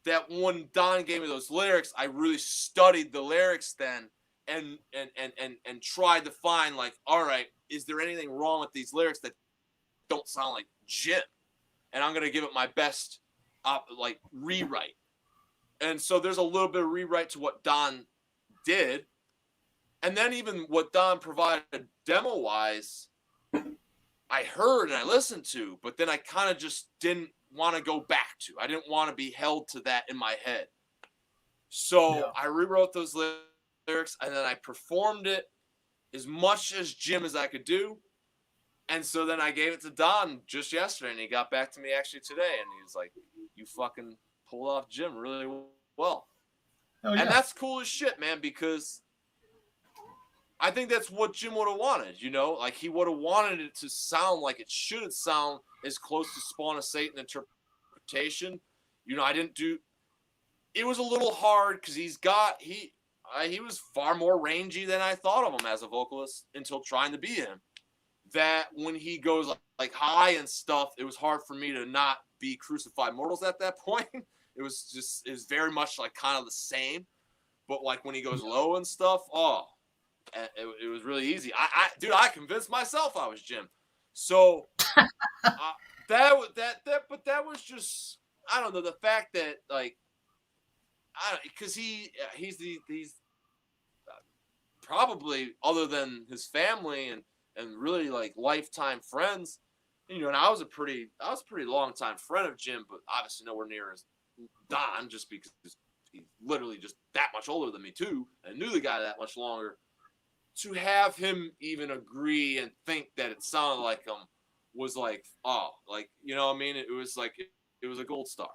that when Don gave me those lyrics, I really studied the lyrics then and tried to find, like, all right, is there anything wrong with these lyrics that don't sound like Jim? And I'm going to give it my best, like, rewrite. And so there's a little bit of rewrite to what Don did. And then even what Don provided demo-wise, I heard and I listened to, but then I kind of just didn't want to go back to. I didn't want to be held to that in my head. So I rewrote those lyrics, and then I performed it as much as Jim as I could do. And so then I gave it to Don just yesterday, and he got back to me actually today, and he was like, you fucking pulled off Jim really well. And that's cool as shit, man, because I think that's what Jim would have wanted, Like, he would have wanted it to sound like it should sound as close to Spawn of Satan interpretation. I didn't do... It was a little hard because he was far more rangy than I thought of him as a vocalist until trying to be him. That when he goes, like, high and stuff, it was hard for me to not be Crucified Mortals at that point. It was very much, like, kind of the same. But, like, when he goes low and stuff, it was really easy. I convinced myself I was Jim. So that was just, I don't know, the fact that, like, because he's probably, other than his family and really, like, lifetime friends, and I was a pretty long time friend of Jim, but obviously nowhere near as Don, just because he's literally just that much older than me too, and knew the guy that much longer. To have him even agree and think that it sounded like him was like, like, what I mean? It was like, it was a gold star.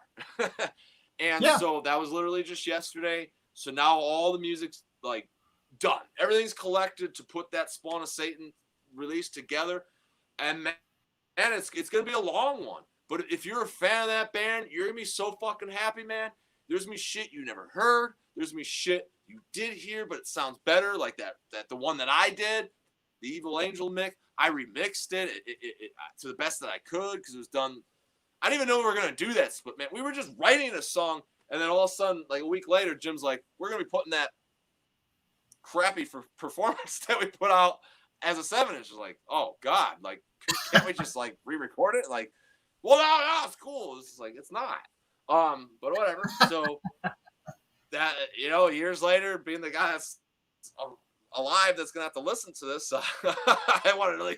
And so that was literally just yesterday. So now all the music's, like, done. Everything's collected to put that Spawn of Satan release together. And, man, it's going to be a long one. But if you're a fan of that band, you're going to be so fucking happy, man. There's going to be shit you never heard. There's going to be shit you did hear, but it sounds better, like that the one that I did, the Evil Angel mix. I remixed it to the best that I could because it was done. I didn't even know we were gonna do that, but man, we were just writing a song, and then all of a sudden, like a week later, Jim's like, "We're gonna be putting that crappy performance that we put out as a 7-inch." It's like, oh god, like, can't we just, like, re-record it? Like, well, no, it's cool. It's like, it's not. But whatever. So that, years later, being the guy that's alive that's gonna have to listen to this, I wanted to,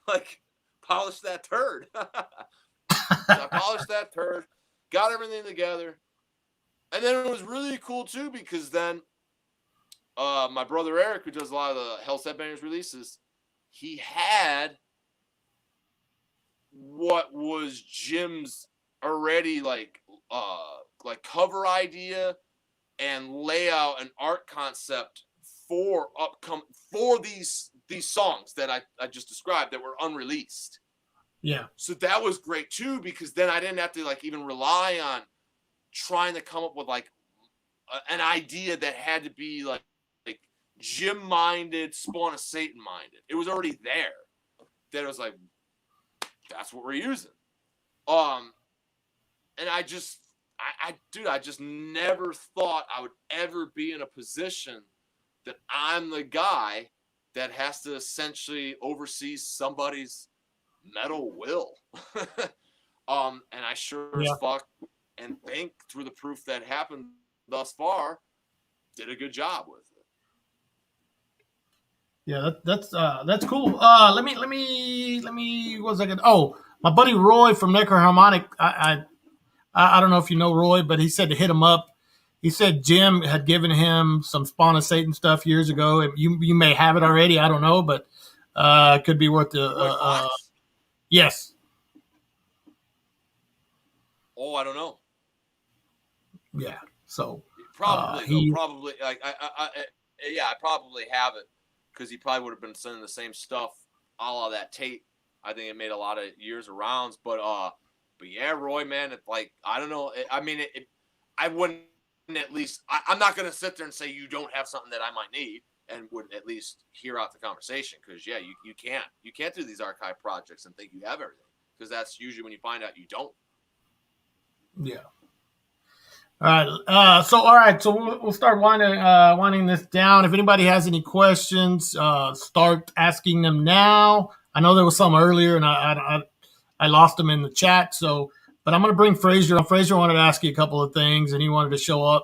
like polish that turd. I polished that turd, got everything together. And then it was really cool, too, because then my brother Eric, who does a lot of the Hell's Headbangers releases, he had what was Jim's already like cover idea and layout and art concept for these songs that I just described that were unreleased. Yeah. So that was great too, because then I didn't have to like even rely on trying to come up with like an idea that had to be like Jim minded, Spawn of Satan minded. It was already there. That it was like, that's what we're using. And I just never thought I would ever be in a position that I'm the guy that has to essentially oversee somebody's metal will. And I sure as fuck and think through the proof that happened thus far, did a good job with it. Yeah, that's cool. Let me what was I gonna? Oh, my buddy Roy from Necroharmonic. I don't know if you know Roy, but he said to hit him up. He said Jim had given him some Spawn of Satan stuff years ago. You may have it already. I don't know, but it could be worth the. Yes. Oh, I don't know. Yeah. So probably like I probably have it because he probably would have been sending the same stuff, a la that tape. I think it made a lot of years of rounds, but yeah, Roy, man, it, like I don't know. I wouldn't at least. I'm not gonna sit there and say you don't have something that I might need, and would at least hear out the conversation because yeah, you can't do these archive projects and think you have everything because that's usually when you find out you don't. Yeah. All right. So we'll start winding this down. If anybody has any questions, start asking them now. I know there was some earlier, and I lost them in the chat. So, but I'm going to bring Fraser on. Fraser wanted to ask you a couple of things, and he wanted to show off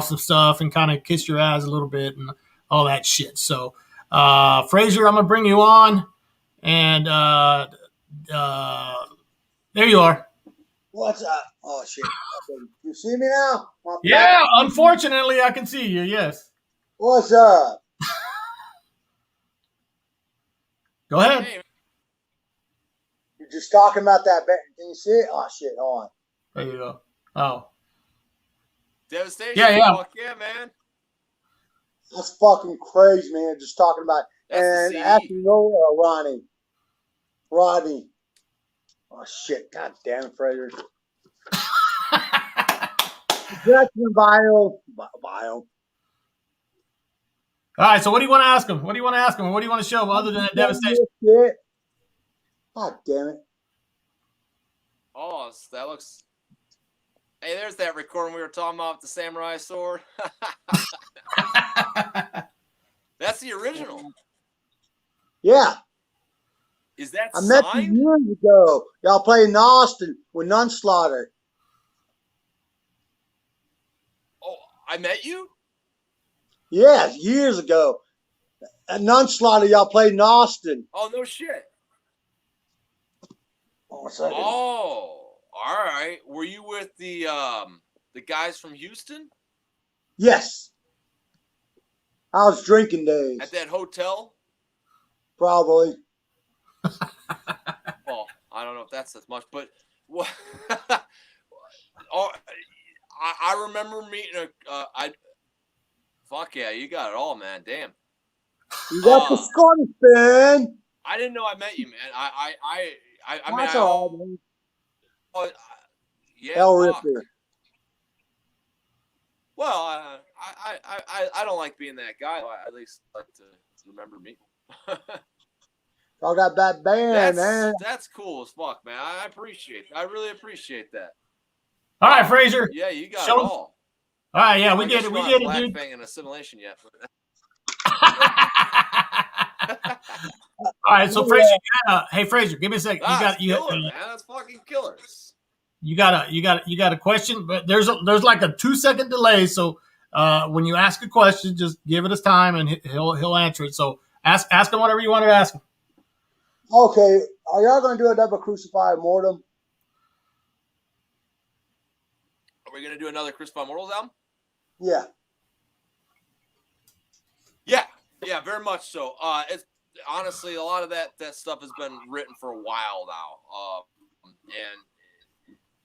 some stuff, and kind of kiss your ass a little bit, and all that shit. So, Fraser, I'm going to bring you on, and there you are. What's up? Oh shit! You see me now? Yeah, unfortunately, I can see you. Yes. What's up? Go ahead. You're just talking about that. Can you see it? Oh shit! Hold on. There you go. Oh. Devastation. Yeah. Fuck yeah, man. That's fucking crazy, man. Just talking about. That's and after you know, Rodney. Oh shit! God damn it, Fraser. Jackson bio. All right. So what do you want to ask him? What do you want to show other than that devastation? Shit. God damn it. Oh, that looks. Hey, there's that recording we were talking about with the samurai sword. That's the original. Yeah. Is that I met you years ago. Y'all played in Austin with Nunslaughter. Oh, I met you? Yeah, years ago. At Nunslaughter, y'all played in Austin. Oh, no shit. Oh, all right. Were you with the guys from Houston? Yes. I was drinking days. At that hotel? Probably. Well, I don't know if that's as much, but what? I remember meeting fuck yeah, you got it all, man. Damn. You got the Scottish band. I didn't know I met you, man. I mean, that's all, man. Yeah. Hell Ripper. Well, I don't like being that guy. I at least like to remember me. Y'all got that band, man. That's cool as fuck, man. I appreciate it. I really appreciate that. All right, Fraser. Yeah, you got it all. All right, yeah, we get it. We get it, dude. Black and assimilation yet. All right, so Fraser, hey Fraser, give me a second. Man. That's fucking killers. You got a question, but there's like a 2-second delay. So when you ask a question, just give it his time, and he'll answer it. So ask him whatever you want to ask him. Okay, are y'all gonna do a double crucified mortem? we gonna do another Crucified Mortals album? Yeah. Yeah, very much so. It's honestly a lot of that stuff has been written for a while now, and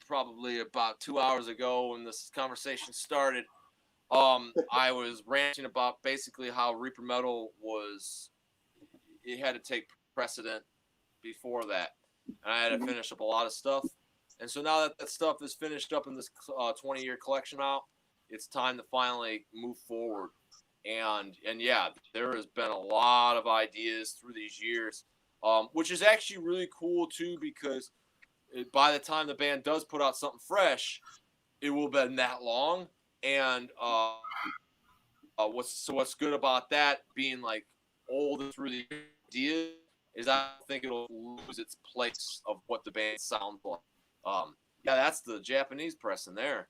probably about 2 hours ago when this conversation started, I was ranting about basically how Reaper Metal it had to take precedent before that, and I had to finish up a lot of stuff. And so now that stuff is finished up in this 20-year collection out, it's time to finally move forward. And yeah, there has been a lot of ideas through these years, which is actually really cool too, because by the time the band does put out something fresh, it will have been that long. And what's good about that being like old through the ideas is I don't think it'll lose its place of what the band sounds like. Yeah, that's the Japanese press in there.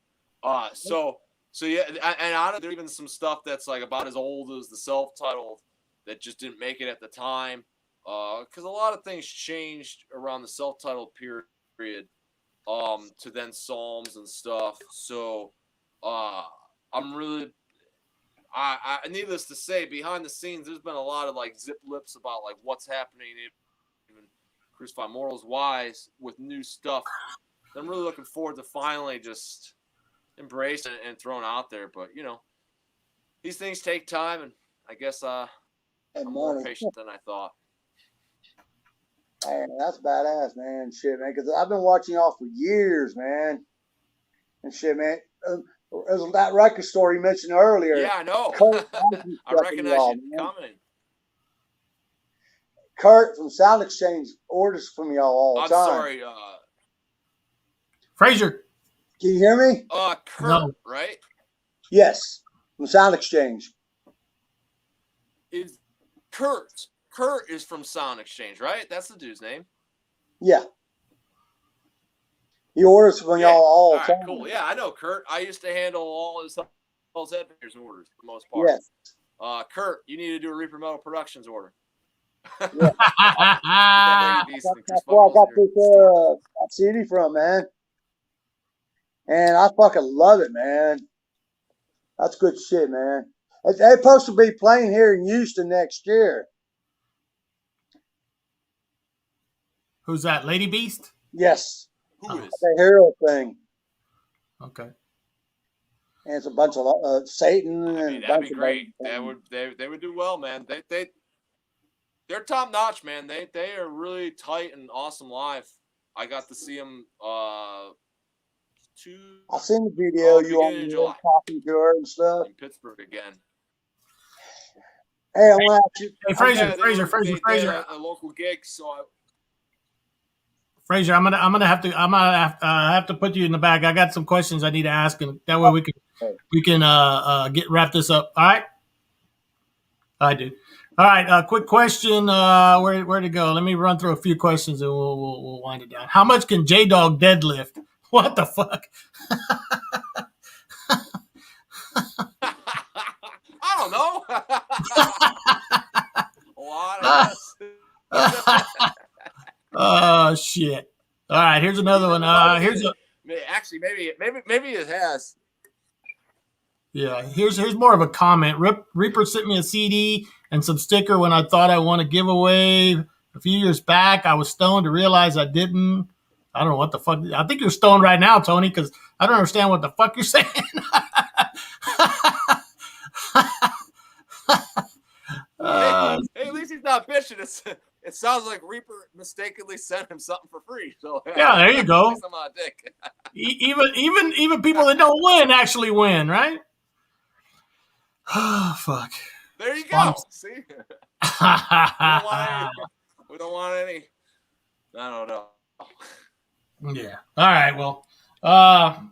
So yeah, and honestly, there's even some stuff that's like about as old as the self-titled that just didn't make it at the time, because a lot of things changed around the self-titled period, to then Psalms and stuff. So, I'm really, I needless to say, behind the scenes, there's been a lot of like zip lips about like what's happening, even Crucified Mortals wise, with new stuff. I'm really looking forward to finally just embraced and thrown out there, but these things take time, and I guess I'm more patient than I thought. Hey, that's badass, man. Shit, man, because I've been watching y'all for years, man. And shit, man. There's that record store you mentioned earlier. Yeah, I know. I recognize you coming. Kurt from Sound Exchange orders from y'all all the time. I'm sorry. Fraser. Can you hear me? Kurt, no. Right? Yes, from Sound Exchange. Is Kurt? Kurt is from Sound Exchange, right? That's the dude's name. Yeah. He orders from y'all all the time. Cool. Yeah, I know Kurt. I used to handle all his headbangers orders for the most part. Yes. Kurt, you need to do a Reaper Metal Productions order. Yeah. That's where I got this CD from, man. And I fucking love it, man. That's good shit, man. They're supposed to be playing here in Houston next year. Who's that? Lady Beast? Yes. Who is? The hero thing. Okay. And it's a bunch of Satan. I mean, that'd be great. They would do well, man. They're top notch, man. They are really tight and awesome live. I got to see them. I seen the video. You all talking to her and stuff in Pittsburgh again. Hey, I want to ask you. Hey, Fraser. A local gig, so. Fraser, I'm gonna have to put you in the back. I got some questions I need to ask, and that way we can wrap this up. All right. I do. All right. Quick question. Where to go? Let me run through a few questions and we'll wind it down. How much can J Dog deadlift? What the fuck? I don't know. A lot, I guess. Oh shit! All right, here's another one. Actually, maybe it has. Yeah, here's more of a comment. Reaper sent me a CD and some sticker when I thought I won a giveaway a few years back. I was stoned to realize I didn't. I don't know what the fuck. I think you're stoned right now, Tony, because I don't understand what the fuck you're saying. Hey, at least he's not bitching. It sounds like Reaper mistakenly sent him something for free. So yeah, there you go. I'm not a dick. even people that don't win actually win, right? Oh fuck. There you go. See, we don't want any. I don't know. Yeah. All right. Well,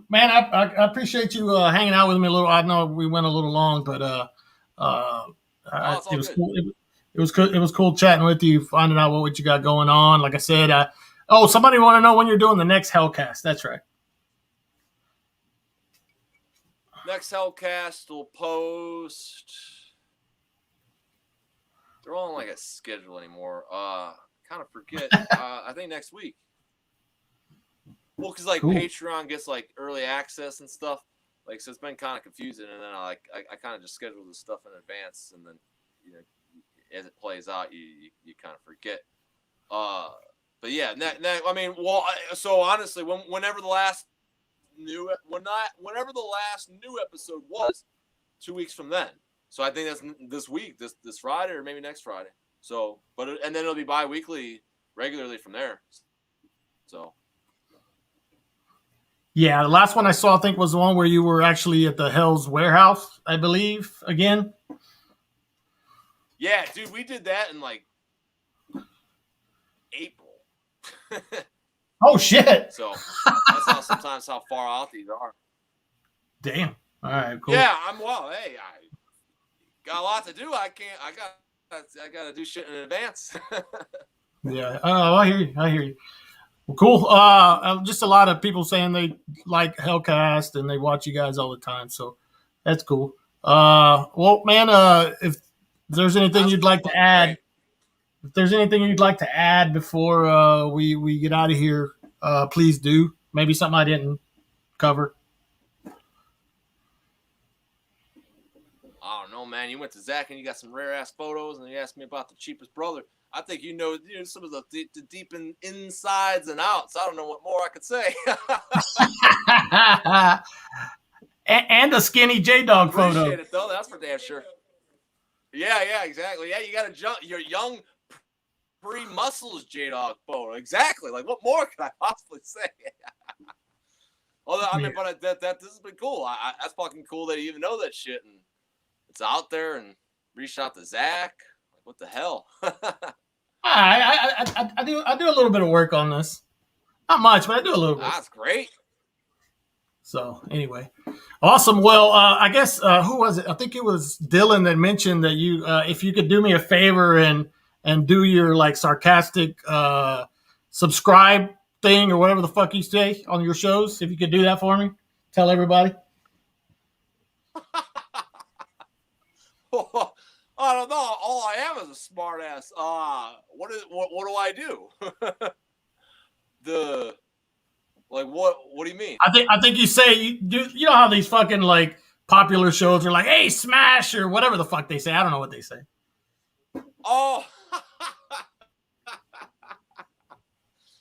man, I appreciate you hanging out with me a little. I know we went a little long, but it was cool. It was cool chatting with you, finding out what you got going on. Like I said, somebody want to know when you're doing the next HELLCAST. That's right. Next HELLCAST will post. They're all on like a schedule anymore. Kind of forget. I think next week. Well, because like Cool. Patreon gets like early access and stuff. Like, so it's been kind of confusing, and then I kind of just schedule this stuff in advance, and then as it plays out, you kind of forget. But yeah, I mean, well, so honestly, whenever the last new episode was, 2 weeks from then. So I think that's this week, this Friday, or maybe next Friday. So, and then it'll be bi-weekly regularly from there. So. Yeah, the last one I saw, I think, was the one where you were actually at the Hell's Warehouse, I believe, again. Yeah, dude, we did that in like April. Oh shit! So that's sometimes how far out these are. Damn. All right, cool. Yeah, hey, I got a lot to do. I got to do shit in advance. Yeah. Oh, I hear you. Well, cool. Just a lot of people saying they like HELLCAST and they watch you guys all the time, so that's cool. Well, man, if there's anything you'd like to add. Great. If there's anything you'd like to add before we get out of here, please do. Maybe something I didn't cover. I don't know, man. You went to Zach and you got some rare ass photos, and you asked me about the cheapest brother. I think you know some of the deep insides and outs. I don't know what more I could say. And a skinny J-Dog photo. Appreciate it, though. That's for damn sure. Yeah, exactly. Yeah, you got to jump. Your young pre-muscles J-Dog photo. Exactly. Like, what more could I possibly say? Although, I mean, but this has been cool. That's fucking cool that you even know that shit, and it's out there, and reached out to Zach. Like, what the hell? I do a little bit of work on this. Not much, but I do a little bit. That's great. So anyway, awesome. Well, I guess who was it? I think it was Dylan that mentioned that you, if you could do me a favor and do your like sarcastic subscribe thing or whatever the fuck you say on your shows. If you could do that for me, tell everybody. I don't know. All I am is a smart ass. What do I do? What do you mean? I think you say you know how these fucking like popular shows are like, hey, smash or whatever the fuck they say. I don't know what they say. Oh.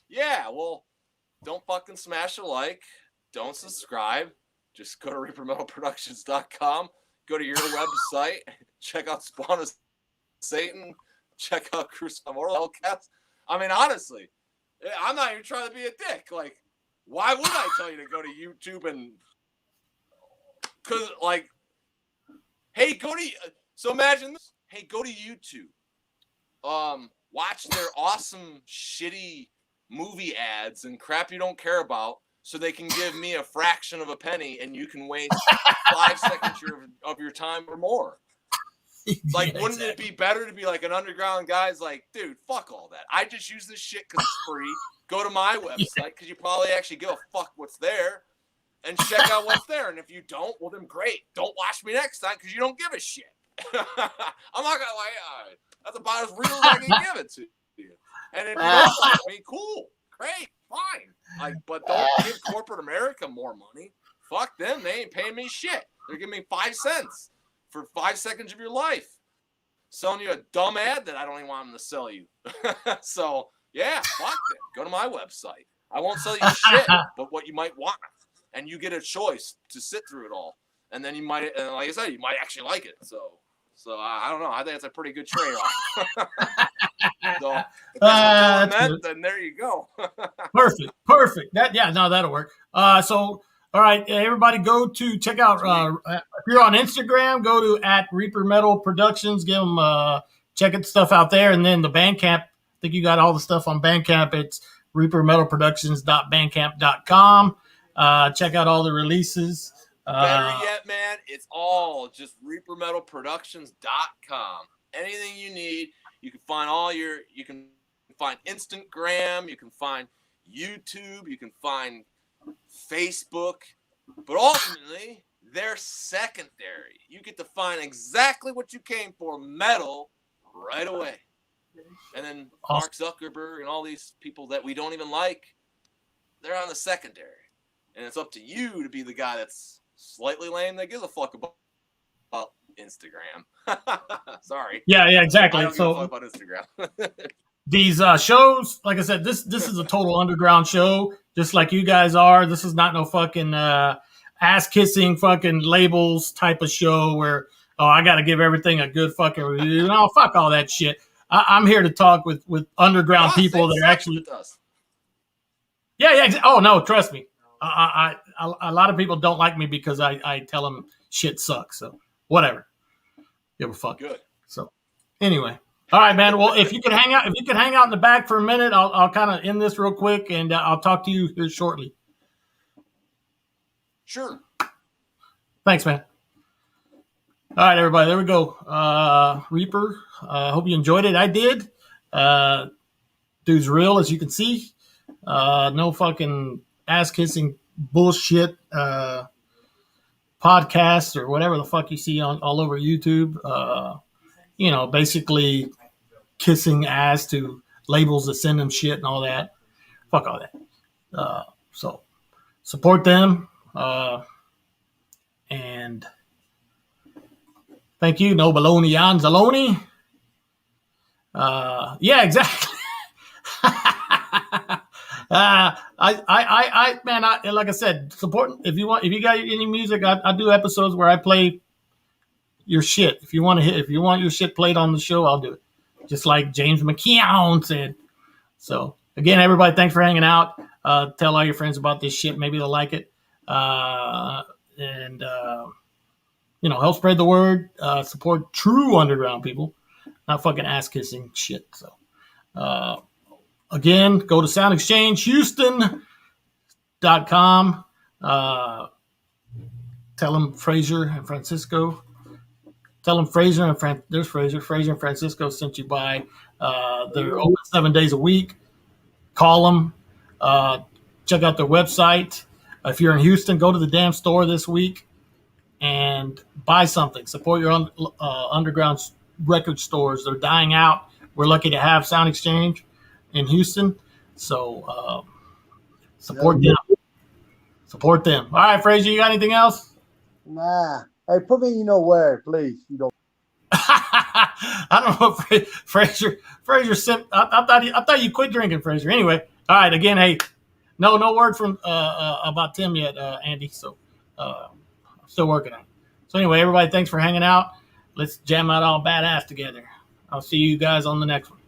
Yeah, well, don't fucking smash a like. Don't subscribe. Just go to REAPERmetalProductions.com. Go to your website. Check out Spawn of Satan. Check out Cruise Immortal HELLCAST. I mean, honestly, I'm not even trying to be a dick. Like, why would I tell you to go to YouTube and... Because, like, hey, so imagine this. Hey, go to YouTube. Watch their awesome, shitty movie ads and crap you don't care about so they can give me a fraction of a penny and you can waste 5 seconds of your time or more. Like, yeah, wouldn't it be better to be like an underground guy's like, dude, fuck all that. I just use this shit because it's free. Go to my website because you probably actually give a fuck what's there and check out what's there. And if you don't, well, then great. Don't watch me next time because you don't give a shit. I'm not going to lie. That's about as real as I can give it to you. And if you don't like me, cool. Great. Fine. Like, but don't give corporate America more money. Fuck them. They ain't paying me shit. They're giving me 5 cents for 5 seconds of your life. Selling you a dumb ad that I don't even want them to sell you. So, yeah, fuck them. Go to my website. I won't sell you shit, but what you might want. And you get a choice to sit through it all. And then you might, and like I said, you might actually like it. So I don't know. I think it's a pretty good trade-off. So if that's what meant, then there you go. Perfect. That'll work. So all right, everybody, go to check out. If you're on Instagram, go to @ReaperMetalProductions. Give them check the stuff out there, and then the Bandcamp. I think you got all the stuff on Bandcamp. It's ReaperMetalProductions.bandcamp.com. Check out all the releases. Better yet, man, it's all just ReaperMetalProductions.com. Anything you need, you can find you can find Instagram, you can find YouTube, you can find Facebook, but ultimately, they're secondary. You get to find exactly what you came for, metal, right away. And then Mark Zuckerberg and all these people that we don't even like, they're on the secondary, and it's up to you to be the guy that's slightly lame that gives a fuck about Instagram. Sorry. Yeah, exactly. I don't give a fuck about Instagram. These shows, like I said, this is a total underground show, just like you guys are. This is not no fucking ass kissing fucking labels type of show where I got to give everything a good fucking review. No, fuck all that shit. I'm here to talk with underground people that are actually. Yeah. Oh no, trust me. A lot of people don't like me because I tell them shit sucks. So whatever. Give a fuck. Good. So anyway. All right, man. Well, if you could hang out in the back for a minute, I'll kind of end this real quick, and I'll talk to you here shortly. Sure. Thanks, man. All right, everybody. There we go. Reaper. Hope you enjoyed it. I did. Dude's real, as you can see. No fucking ass kissing bullshit podcasts or whatever the fuck you see on all over YouTube. Basically kissing ass to labels that send them shit and all that. Fuck all that. So support them. And thank you. No baloney on Zaloni. Yeah, exactly. Man, like I said, support. If you got any music, I do episodes where I play your shit. If you want your shit played on the show, I'll do it. Just like James McKeown said. So again, everybody, thanks for hanging out. Tell all your friends about this shit. Maybe they'll like it. And help spread the word. Support true underground people, not fucking ass kissing shit. So again, go to soundexchangehouston.com. Tell them Fraser and Francisco. Tell them Fraser and Fraser and Francisco sent you by. They're open 7 days a week. Call them. Check out their website. If you're in Houston, go to the damn store this week and buy something. Support your underground record stores. They're dying out. We're lucky to have Sound Exchange in Houston. So support them. Support them. All right, Fraser, you got anything else? Nah. Hey, put me where, please. You don't. I don't know if Fraser. I thought you quit drinking, Fraser. Anyway, all right. Again, hey, no word from about Tim yet, Andy. So I'm still working on it. So anyway, everybody, thanks for hanging out. Let's jam out all badass together. I'll see you guys on the next one.